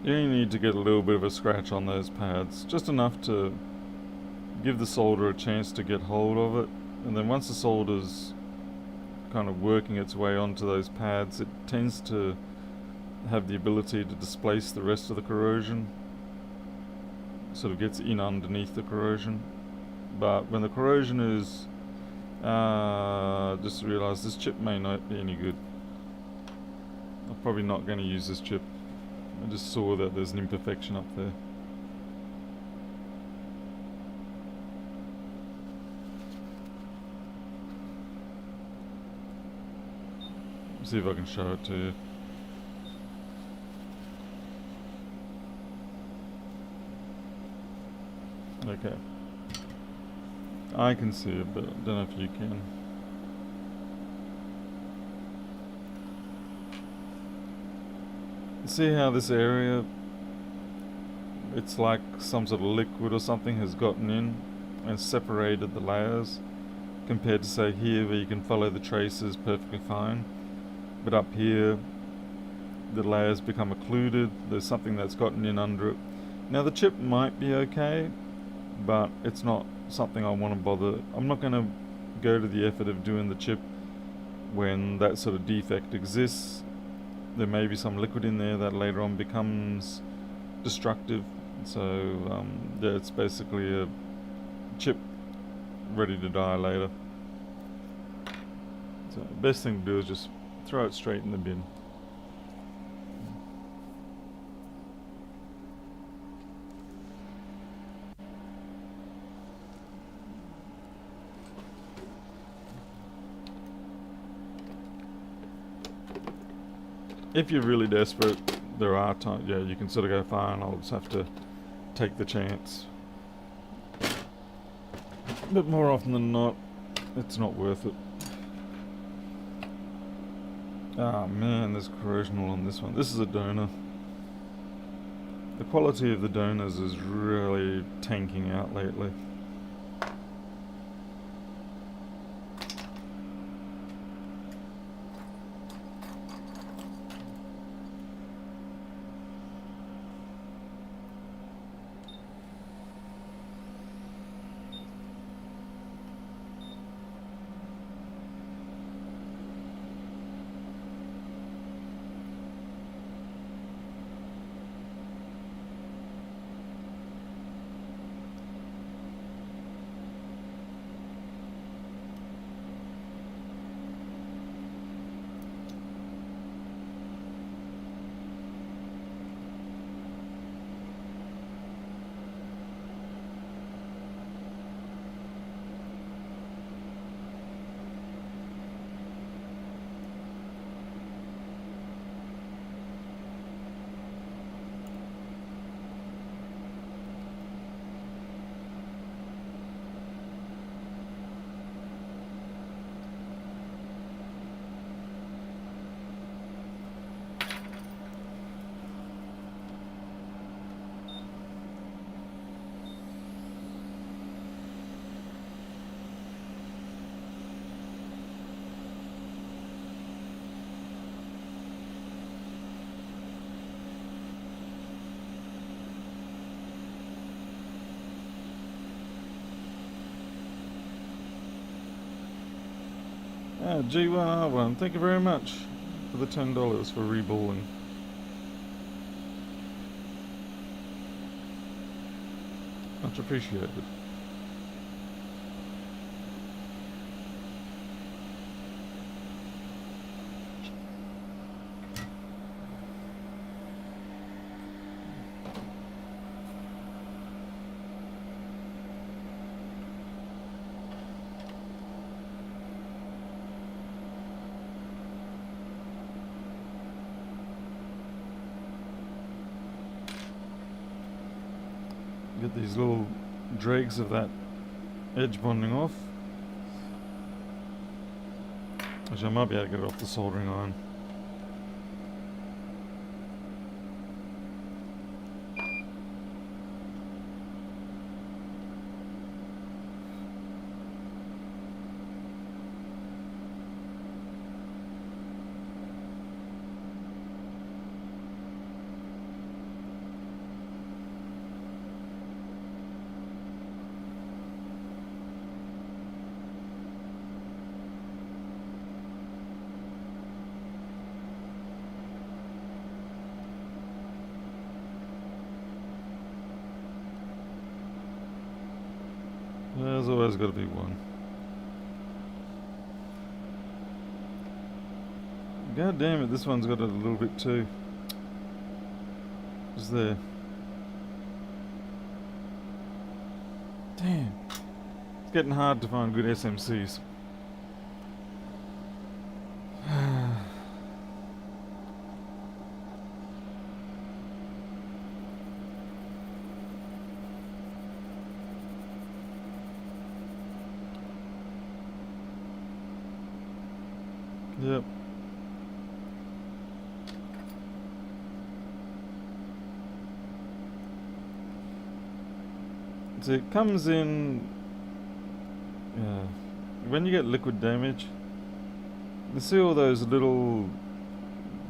[SPEAKER 1] You only need to get a little bit of a scratch on those pads, just enough to give the solder a chance to get hold of it, and then once the solder's kind of working its way onto those pads, it tends to have the ability to displace the rest of the corrosion. Sort of gets in underneath the corrosion. But when the corrosion is... just realised this chip may not be any good. I'm probably not going to use this chip. I just saw that there's an imperfection up there. See if I can show it to you. Okay. I can see it, but I don't know if you can. See how this area, it's like some sort of liquid or something has gotten in and separated the layers, compared to say here where you can follow the traces perfectly fine. But up here, the layers become occluded. There's something that's gotten in under it. Now the chip might be okay, but it's not something I want to bother. I'm not going to go to the effort of doing the chip when that sort of defect exists. There may be some liquid in there that later on becomes destructive. So yeah, it's basically a chip ready to die later. So the best thing to do is just throw it straight in the bin. If you're really desperate, there are times, yeah, you can sort of go, fine, I'll just have to take the chance. But more often than not, it's not worth it. Ah man, there's corrosional on this one. This is a donor. The quality of the donors is really tanking out lately. G1R1, thank you very much for the $10 for reballing. Much appreciated. Get these little dregs of that edge bonding off. Actually, I might be able to get it off the soldering iron. There's always got to be one. God damn it, this one's got it a little bit too. Just there. Damn. It's getting hard to find good SMCs. Yep. So it comes in, when you get liquid damage, you see all those little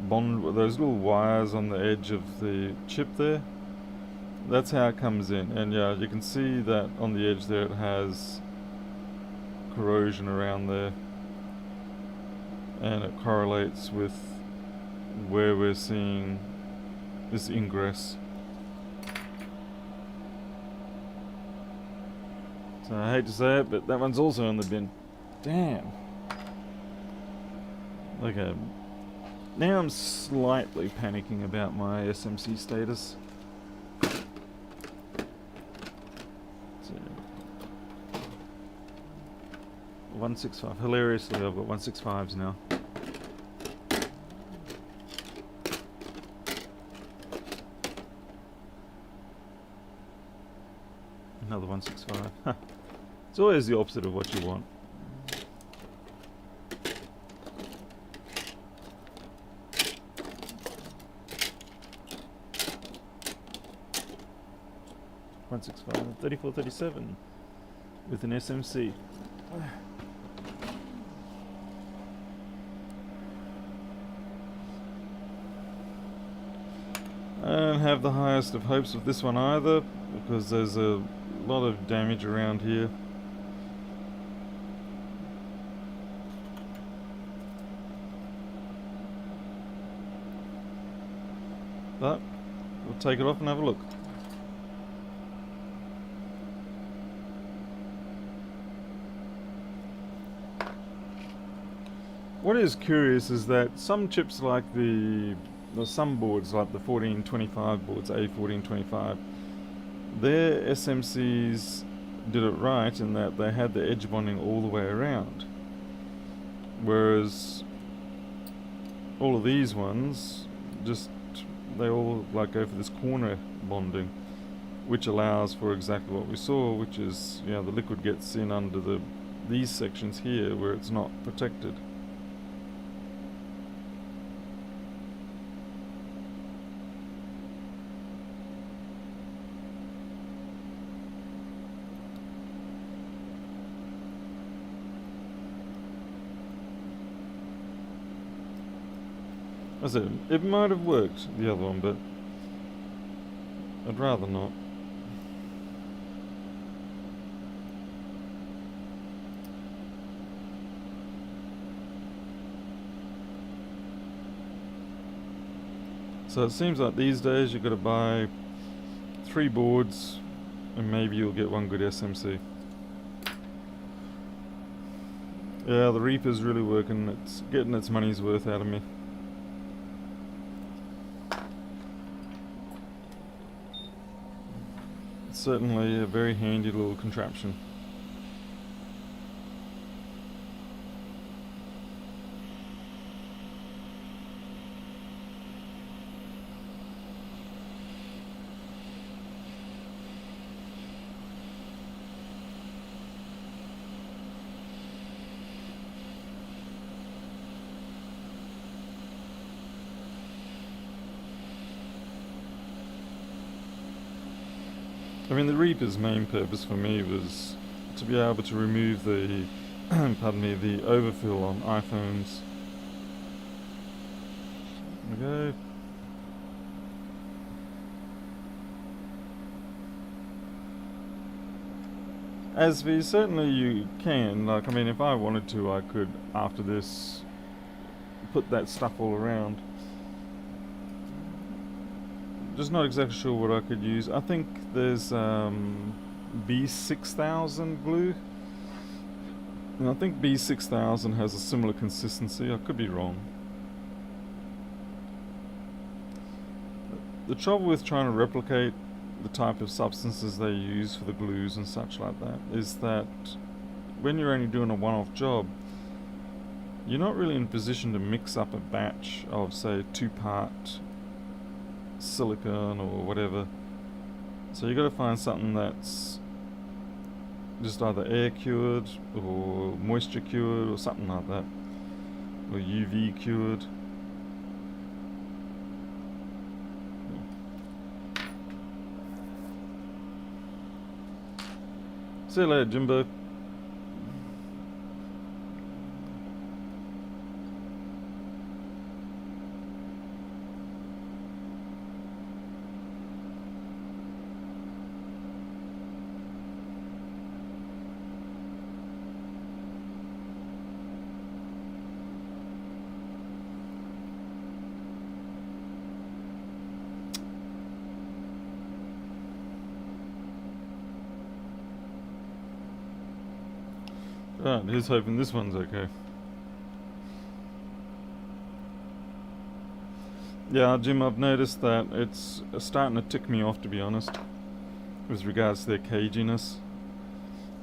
[SPEAKER 1] those little wires on the edge of the chip there? That's how it comes in. And yeah, you can see that on the edge there it has corrosion around there. And it correlates with where we're seeing this ingress. So I hate to say it, but that one's also in the bin. Damn. Okay. Now I'm slightly panicking about my SMC status. So, 165. Hilariously, I've got 165s now. Another 165. It's always the opposite of what you want. .165, 3437 with an SMC. I don't have the highest of hopes with this one either, because there's a lot of damage around here. But we'll take it off and have a look. What is curious is that some chips like some boards like the 1425 boards, A1425, their SMCs did it right in that they had the edge bonding all the way around. Whereas all of these ones, they all like go for this corner bonding, which allows for exactly what we saw, which is, the liquid gets in under these sections here where it's not protected. I said, it might have worked, the other one, but I'd rather not. So it seems like these days you've got to buy 3 boards and maybe you'll get one good SMC. Yeah, the Reaper's really working. It's getting its money's worth out of me. Certainly a very handy little contraption. I mean, the Reaper's main purpose for me was to be able to remove the, pardon me, the overfill on iPhones. There we go. As for certainly you can, like, I mean, if I wanted to, I could, after this, put that stuff all around. Just not exactly sure what I could use. I think there's B6000 glue. And I think B6000 has a similar consistency. I could be wrong. The trouble with trying to replicate the type of substances they use for the glues and such like that is that when you're only doing a one-off job, you're not really in a position to mix up a batch of, say, 2-part silicone or whatever. So you got to find something that's just either air cured or moisture cured or something like that. or UV cured. See you later, Jimbo. Right, here's hoping this one's okay. Yeah, Jim, I've noticed that it's starting to tick me off, to be honest, with regards to their caginess.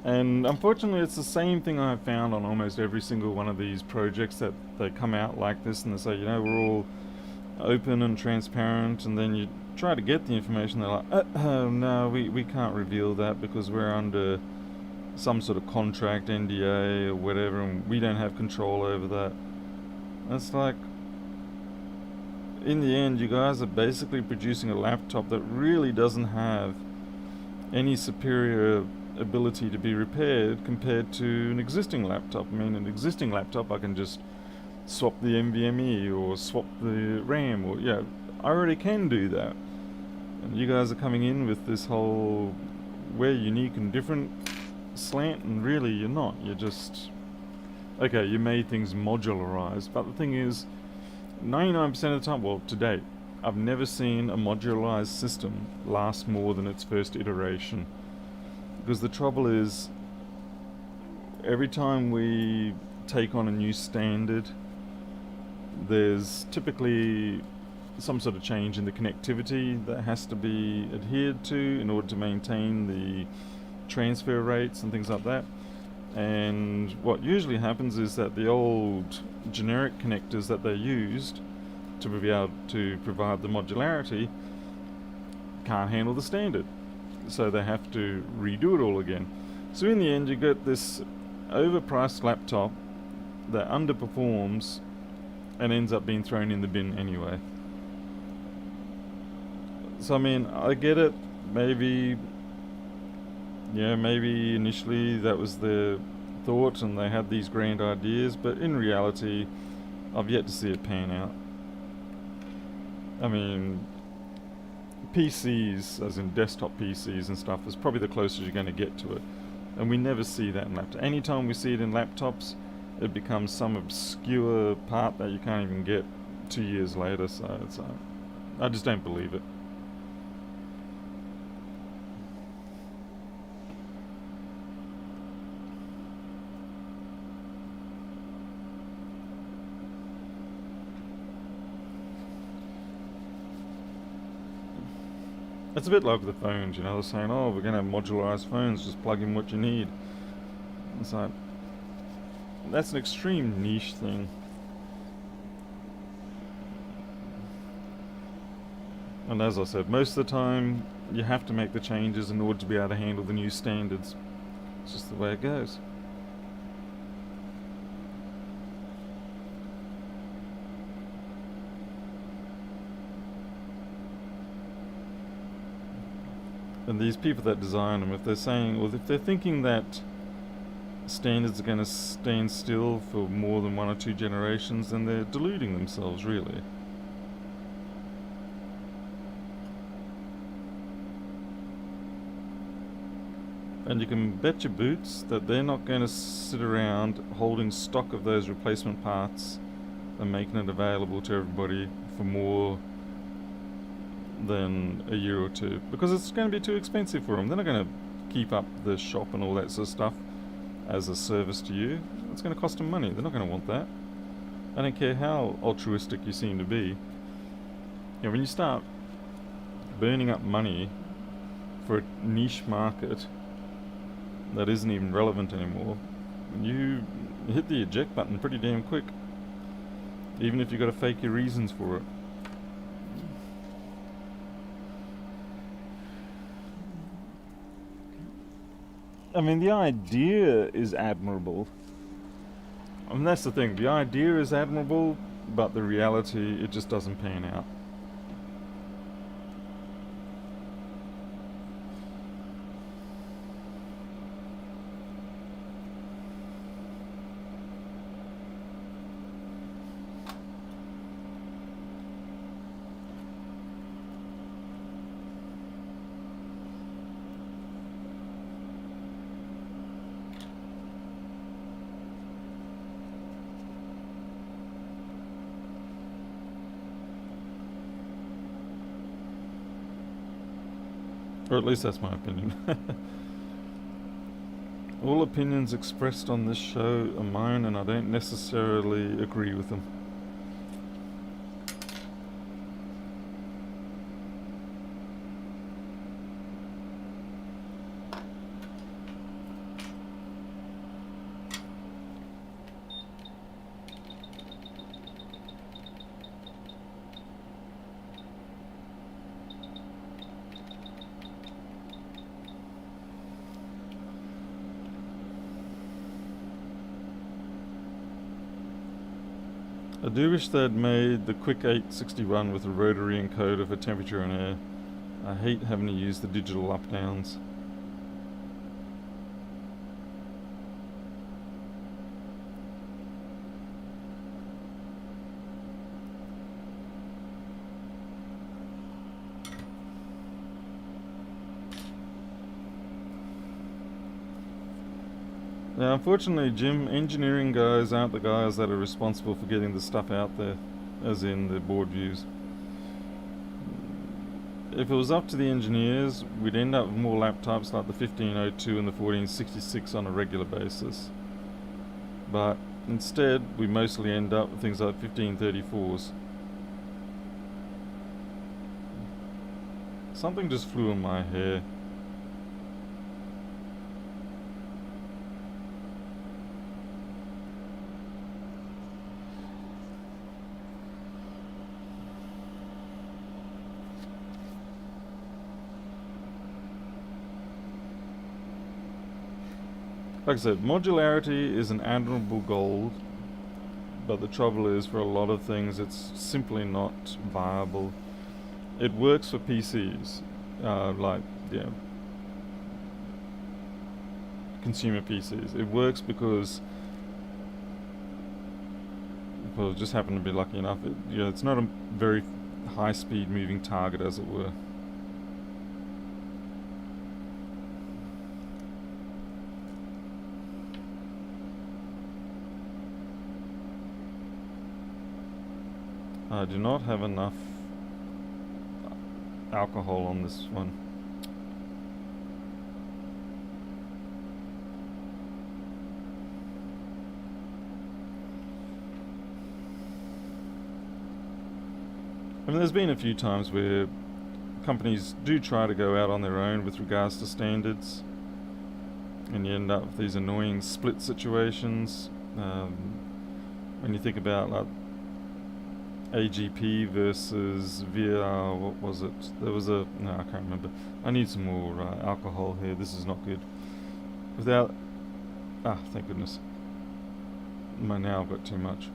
[SPEAKER 1] And unfortunately, it's the same thing I've found on almost every single one of these projects, that they come out like this and they say, you know, we're all open and transparent, and then you try to get the information, they're like, oh no, we can't reveal that because we're under some sort of contract, NDA or whatever, and we don't have control over that. It's like, in the end, you guys are basically producing a laptop that really doesn't have any superior ability to be repaired compared to an existing laptop. I mean, an existing laptop, I can just swap the NVMe or swap the RAM, or yeah, I already can do that. And you guys are coming in with this whole we're unique and different slant, and really you're not. You're just, okay, you made things modularized, but the thing is, 99% of the time, well, to date, I've never seen a modularized system last more than its first iteration. Because the trouble is, every time we take on a new standard, there's typically some sort of change in the connectivity that has to be adhered to in order to maintain the transfer rates and things like that. And what usually happens is that the old generic connectors that they used to be able to provide the modularity can't handle the standard, so they have to redo it all again. So in the end, you get this overpriced laptop that underperforms and ends up being thrown in the bin anyway. So I mean, I get it, maybe initially that was their thought and they had these grand ideas, but in reality, I've yet to see it pan out. I mean, PCs, as in desktop PCs and stuff, is probably the closest you're going to get to it. And we never see that in laptops. Anytime we see it in laptops, it becomes some obscure part that you can't even get 2 years later, so it's, I just don't believe it. It's a bit like the phones, you know, they're saying, oh, we're going to have modularized phones, just plug in what you need. It's like, that's an extreme niche thing. And as I said, most of the time, you have to make the changes in order to be able to handle the new standards. It's just the way it goes. And these people that design them, if they're saying, well, if they're thinking that standards are going to stand still for more than 1 or 2 generations, then they're deluding themselves, really. And you can bet your boots that they're not going to sit around holding stock of those replacement parts and making it available to everybody for more than a year or 2, because it's going to be too expensive for them. They're not going to keep up the shop and all that sort of stuff as a service to you. It's going to cost them money. They're not going to want that. I don't care how altruistic you seem to be. You know, when you start burning up money for a niche market that isn't even relevant anymore, you hit the eject button pretty damn quick, even if you've got to fake your reasons for it. I mean, the idea is admirable, I mean, that's the thing. The idea is admirable, but the reality, it just doesn't pan out. Or at least that's my opinion. All opinions expressed on this show are mine, and I don't necessarily agree with them. I do wish they'd made the quick 861 with a rotary encoder for temperature and air. I hate having to use the digital up-downs. Now, unfortunately, Jim, engineering guys aren't the guys that are responsible for getting the stuff out there, as in the board views. If it was up to the engineers, we'd end up with more laptops like the 1502 and the 1466 on a regular basis. But instead, we mostly end up with things like 1534s. Something just flew in my hair. Like I said, modularity is an admirable goal, but the trouble is, for a lot of things, it's simply not viable. It works for PCs, consumer PCs. It works because, well, just happen to be lucky enough. It's not a very high-speed moving target, as it were. I do not have enough alcohol on this one. I mean, there's been a few times where companies do try to go out on their own with regards to standards, and you end up with these annoying split situations. When you think about like AGP versus VR, what was it? There was no, I can't remember. I need some more alcohol here. This is not good. Without, thank goodness. Now I've got too much.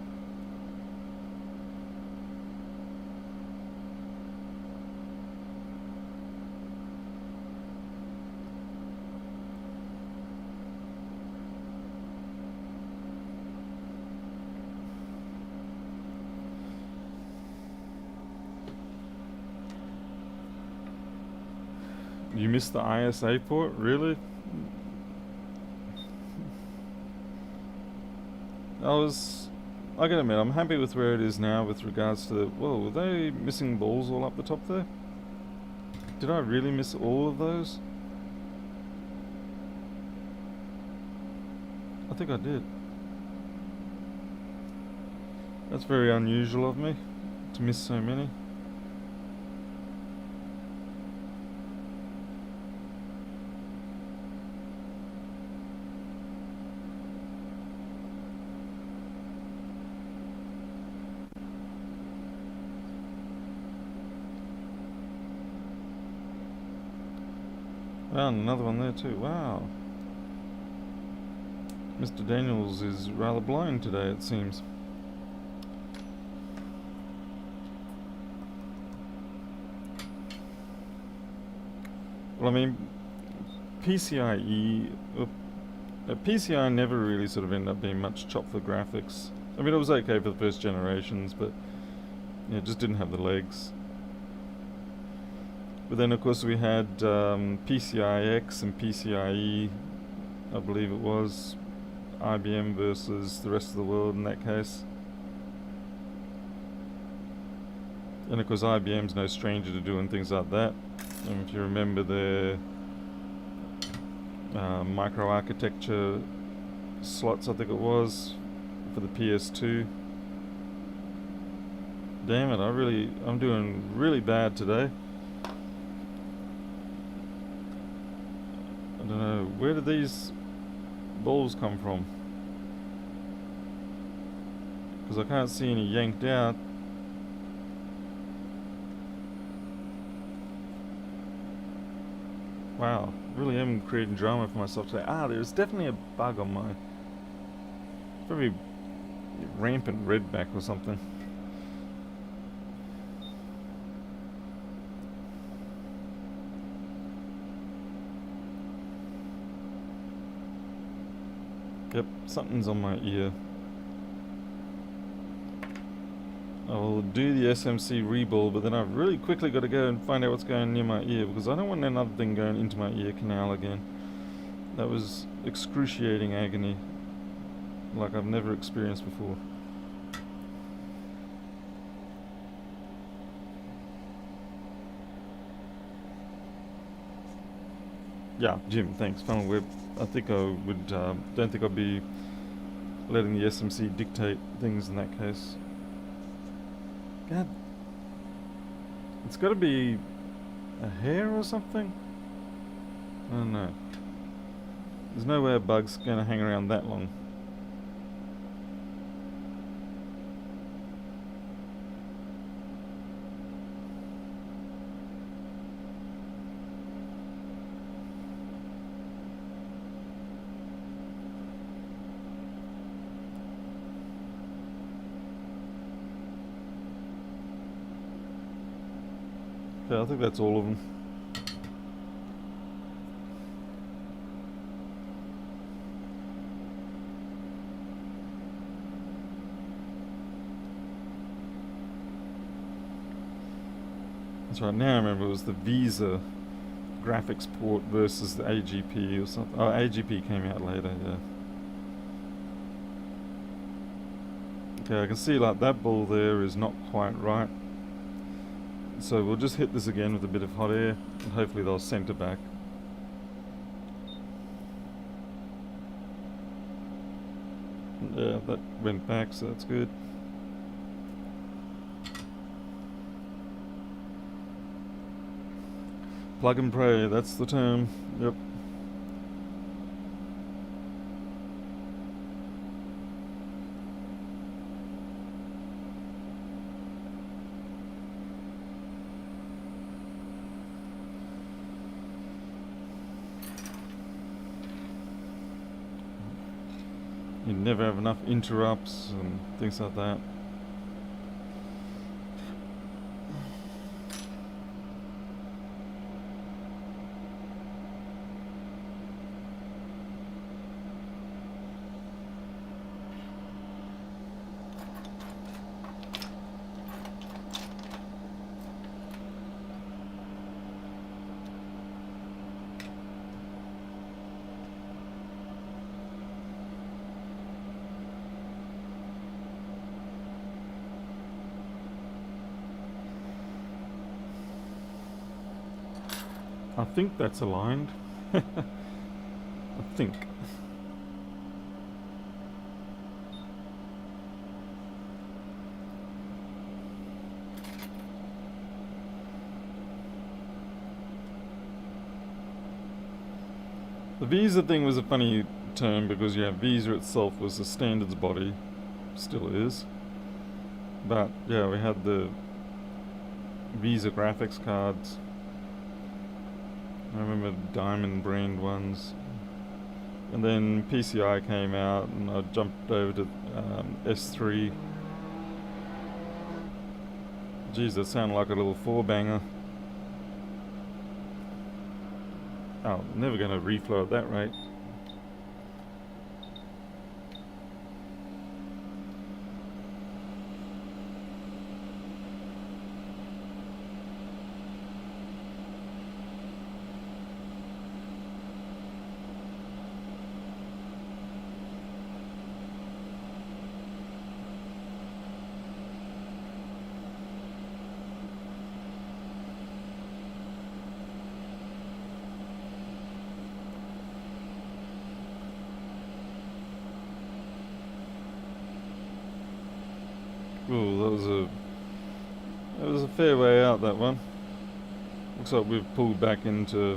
[SPEAKER 1] You missed the ISA port? Really? I gotta admit, I'm happy with where it is now with regards to whoa, were they missing balls all up the top there? Did I really miss all of those? I think I did. That's very unusual of me, to miss so many. Oh, another one there too. Wow. Mr. Daniels is rather blind today, it seems. Well, I mean, PCIe, PCI never really sort of ended up being much chop for graphics. I mean, it was okay for the first generations, but yeah, it just didn't have the legs. But then, of course, we had PCIX and PCIe, I believe it was, IBM versus the rest of the world in that case. And of course, IBM's no stranger to doing things like that. And if you remember their microarchitecture slots, I think it was, for the PS2. Damn it, I'm doing really bad today. I don't know, where did these balls come from? Because I can't see any yanked out. Wow, really am creating drama for myself today. There's definitely a bug on my... Probably rampant redback or something. Yep, something's on my ear. I'll do the SMC reball, but then I've really quickly got to go and find out what's going near my ear, because I don't want another thing going into my ear canal again. That was excruciating agony, like I've never experienced before. Yeah, Jim, thanks. Funnel Web. I think I would, don't think I'd be letting the SMC dictate things in that case. God, it's got to be a hair or something? I don't know. There's no way a bug's going to hang around that long. Okay, I think that's all of them. That's right, now I remember it was the Visa graphics port versus the AGP or something. Oh, AGP came out later, yeah. Okay, I can see like that ball there is not quite right. So we'll just hit this again with a bit of hot air and hopefully they'll center back. Yeah, that went back, so that's good. Plug and pray, that's the term. Yep. You never have enough interrupts and things like that. I think that's aligned. I think. The Visa thing was a funny term because, yeah, Visa itself was a standards body, still is. But, yeah, we had the Visa graphics cards. I remember diamond brand ones. And then PCI came out, and I jumped over to S3. Geez, that sounded like a little four banger. Oh, never going to reflow at that rate. Ooh, that was a fair way out, that one. Looks like we've pulled back into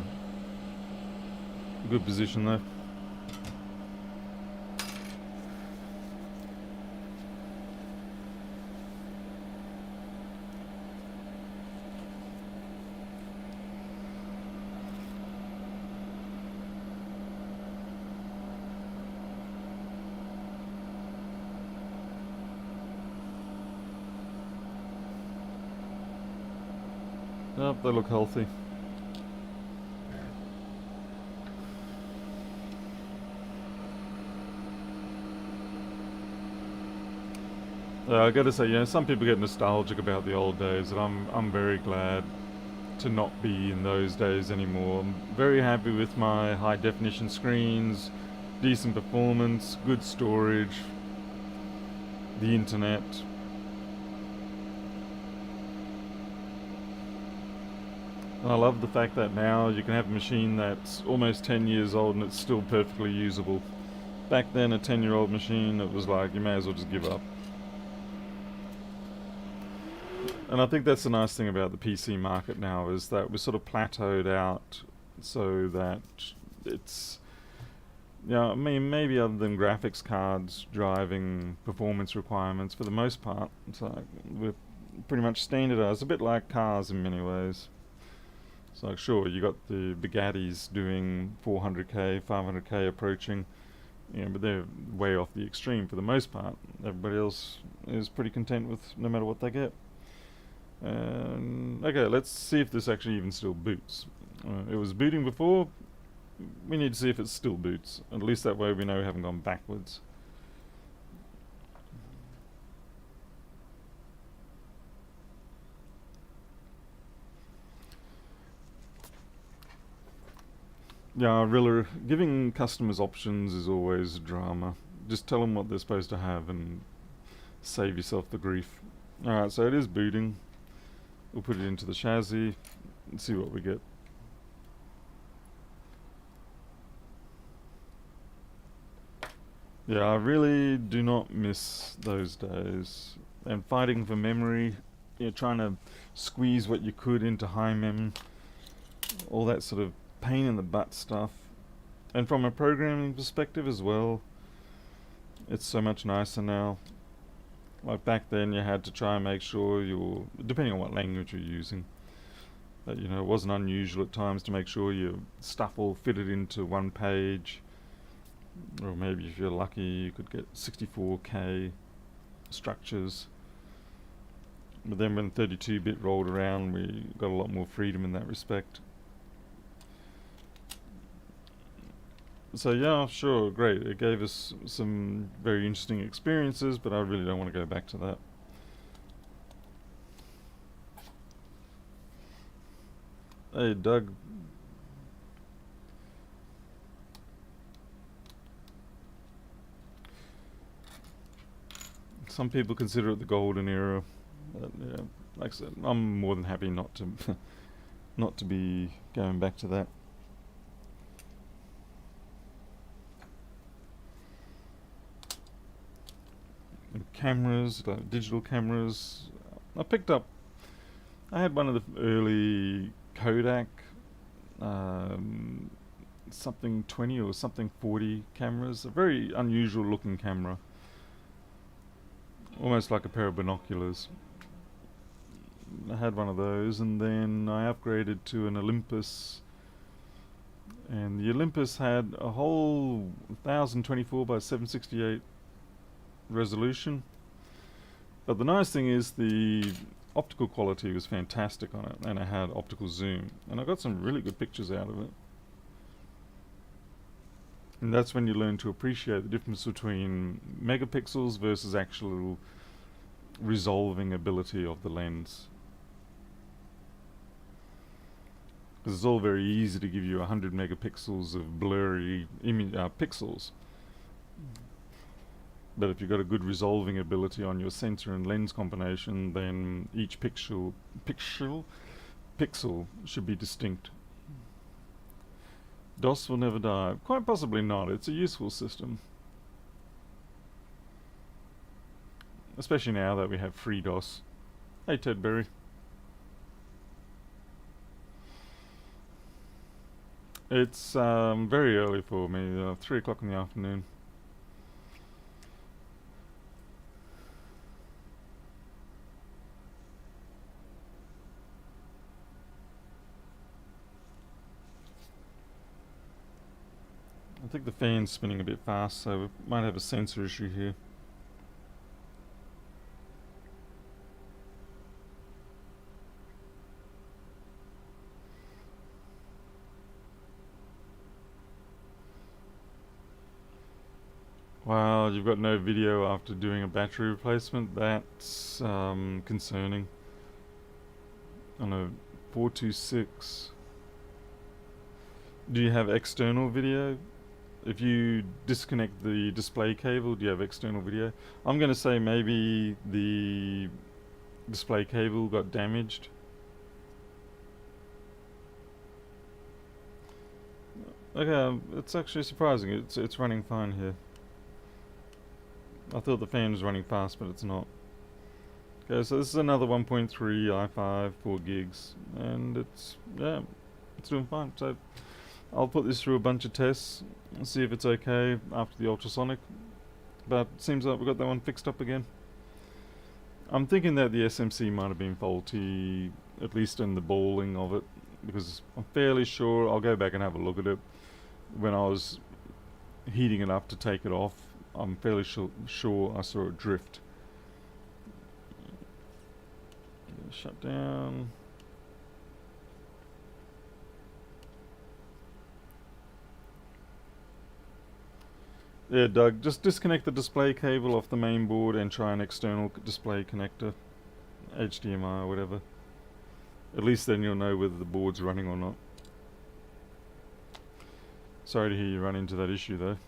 [SPEAKER 1] a good position though. Oh, they look healthy. I gotta say, some people get nostalgic about the old days, and I'm very glad to not be in those days anymore. I'm very happy with my high definition screens, decent performance, good storage, the internet. And I love the fact that now you can have a machine that's almost 10 years old and it's still perfectly usable. Back then, a 10-year-old machine, it was like you may as well just give up. And I think that's the nice thing about the PC market now, is that we're sort of plateaued out, so that it's, I mean, maybe other than graphics cards driving performance requirements, for the most part, it's like we're pretty much standardized, a bit like cars in many ways. It's like, sure, you got the Bugattis doing 400k, 500k approaching, but they're way off the extreme for the most part. Everybody else is pretty content with no matter what they get. Okay, let's see if this actually even still boots. It was booting before. We need to see if it still boots. At least that way we know we haven't gone backwards. Yeah, really, giving customers options is always drama. Just tell them what they're supposed to have and save yourself the grief. Alright, so it is booting. We'll put it into the chassis and see what we get. Yeah, I really do not miss those days. And fighting for memory, trying to squeeze what you could into high mem, all that sort of pain in the butt stuff. And from a programming perspective as well, it's so much nicer now. Like back then you had to try and make sure depending on what language you're using, that it wasn't unusual at times to make sure your stuff all fitted into one page. Or maybe if you're lucky you could get 64k structures. But then when 32-bit rolled around, we got a lot more freedom in that respect. So yeah, sure, great. It gave us some very interesting experiences, but I really don't want to go back to that. Hey, Doug. Some people consider it the golden era. But, yeah, like I said, I'm more than happy not to not to be going back to that. And cameras, like digital cameras. I had one of the early Kodak something 20 or something 40 cameras. A very unusual looking camera. Almost like a pair of binoculars. I had one of those, and then I upgraded to an Olympus And the Olympus had a whole 1024 by 768 resolution. But the nice thing is the optical quality was fantastic on it, and it had optical zoom. And I got some really good pictures out of it. And that's when you learn to appreciate the difference between megapixels versus actual resolving ability of the lens. Because it's all very easy to give you 100 megapixels of blurry pixels. But if you've got a good resolving ability on your sensor and lens combination, then each pixel should be distinct. DOS will never die. Quite possibly not. It's a useful system. Especially now that we have free DOS. Hey, Ted Berry. It's very early for me, 3 o'clock in the afternoon. I think the fan's spinning a bit fast, so we might have a sensor issue here. Wow, you've got no video after doing a battery replacement? That's concerning. On a 426. Do you have external video? If you disconnect the display cable, do you have external video? I'm going to say maybe the display cable got damaged. Okay, it's actually surprising. It's running fine here. I thought the fan was running fast, but it's not. Okay, so this is another 1.3 i5, 4 gigs, and it's doing fine. So I'll put this through a bunch of tests and see if it's okay after the ultrasonic. But it seems like we've got that one fixed up again. I'm thinking that the SMC might have been faulty, at least in the balling of it, because I'm fairly sure, I'll go back and have a look at it, when I was heating it up to take it off, I'm fairly sure I saw it drift. Shut down. Yeah, Doug, just disconnect the display cable off the main board and try an external display connector, HDMI or whatever. At least then you'll know whether the board's running or not. Sorry to hear you run into that issue though.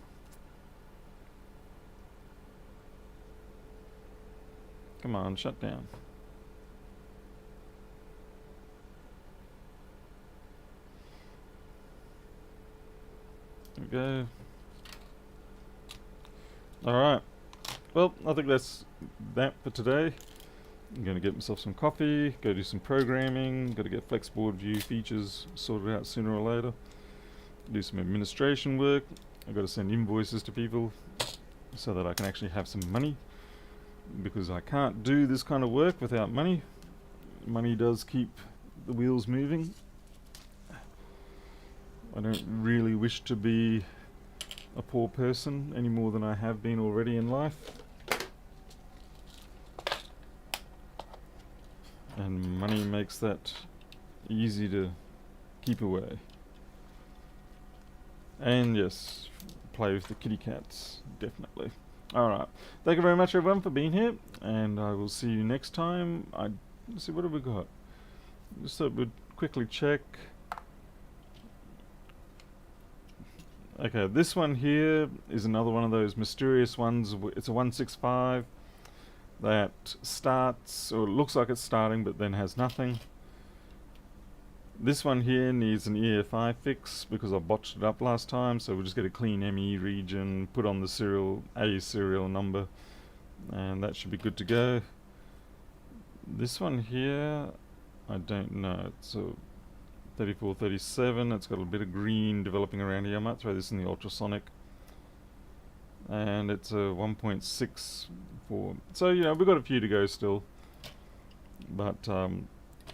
[SPEAKER 1] Come on, shut down. There we go. Alright. Well, I think that's that for today. I'm going to get myself some coffee, go do some programming, got to get Flexboard View features sorted out sooner or later. Do some administration work. I've got to send invoices to people so that I can actually have some money, because I can't do this kind of work without money. Money does keep the wheels moving. I don't really wish to be a poor person any more than I have been already in life. And money makes that easy to keep away. And yes, play with the kitty cats, definitely. Alright, thank you very much everyone for being here, and I will see you next time. Let's see, what have we got? Just thought we'd quickly check. Okay, this one here is another one of those mysterious ones. It's a 165 that starts, or it looks like it's starting, but then has nothing. This one here needs an EFI fix because I botched it up last time, so we'll just get a clean ME region, put on the serial number, and that should be good to go. This one here, I don't know. It's a 3437. It's got a bit of green developing around here. I might throw this in the ultrasonic. And it's a 1.64. So, you know, we've got a few to go still. But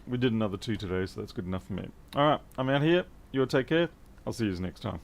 [SPEAKER 1] we did another 2 today, so that's good enough for me. Alright, I'm out here. You all take care. I'll see you next time.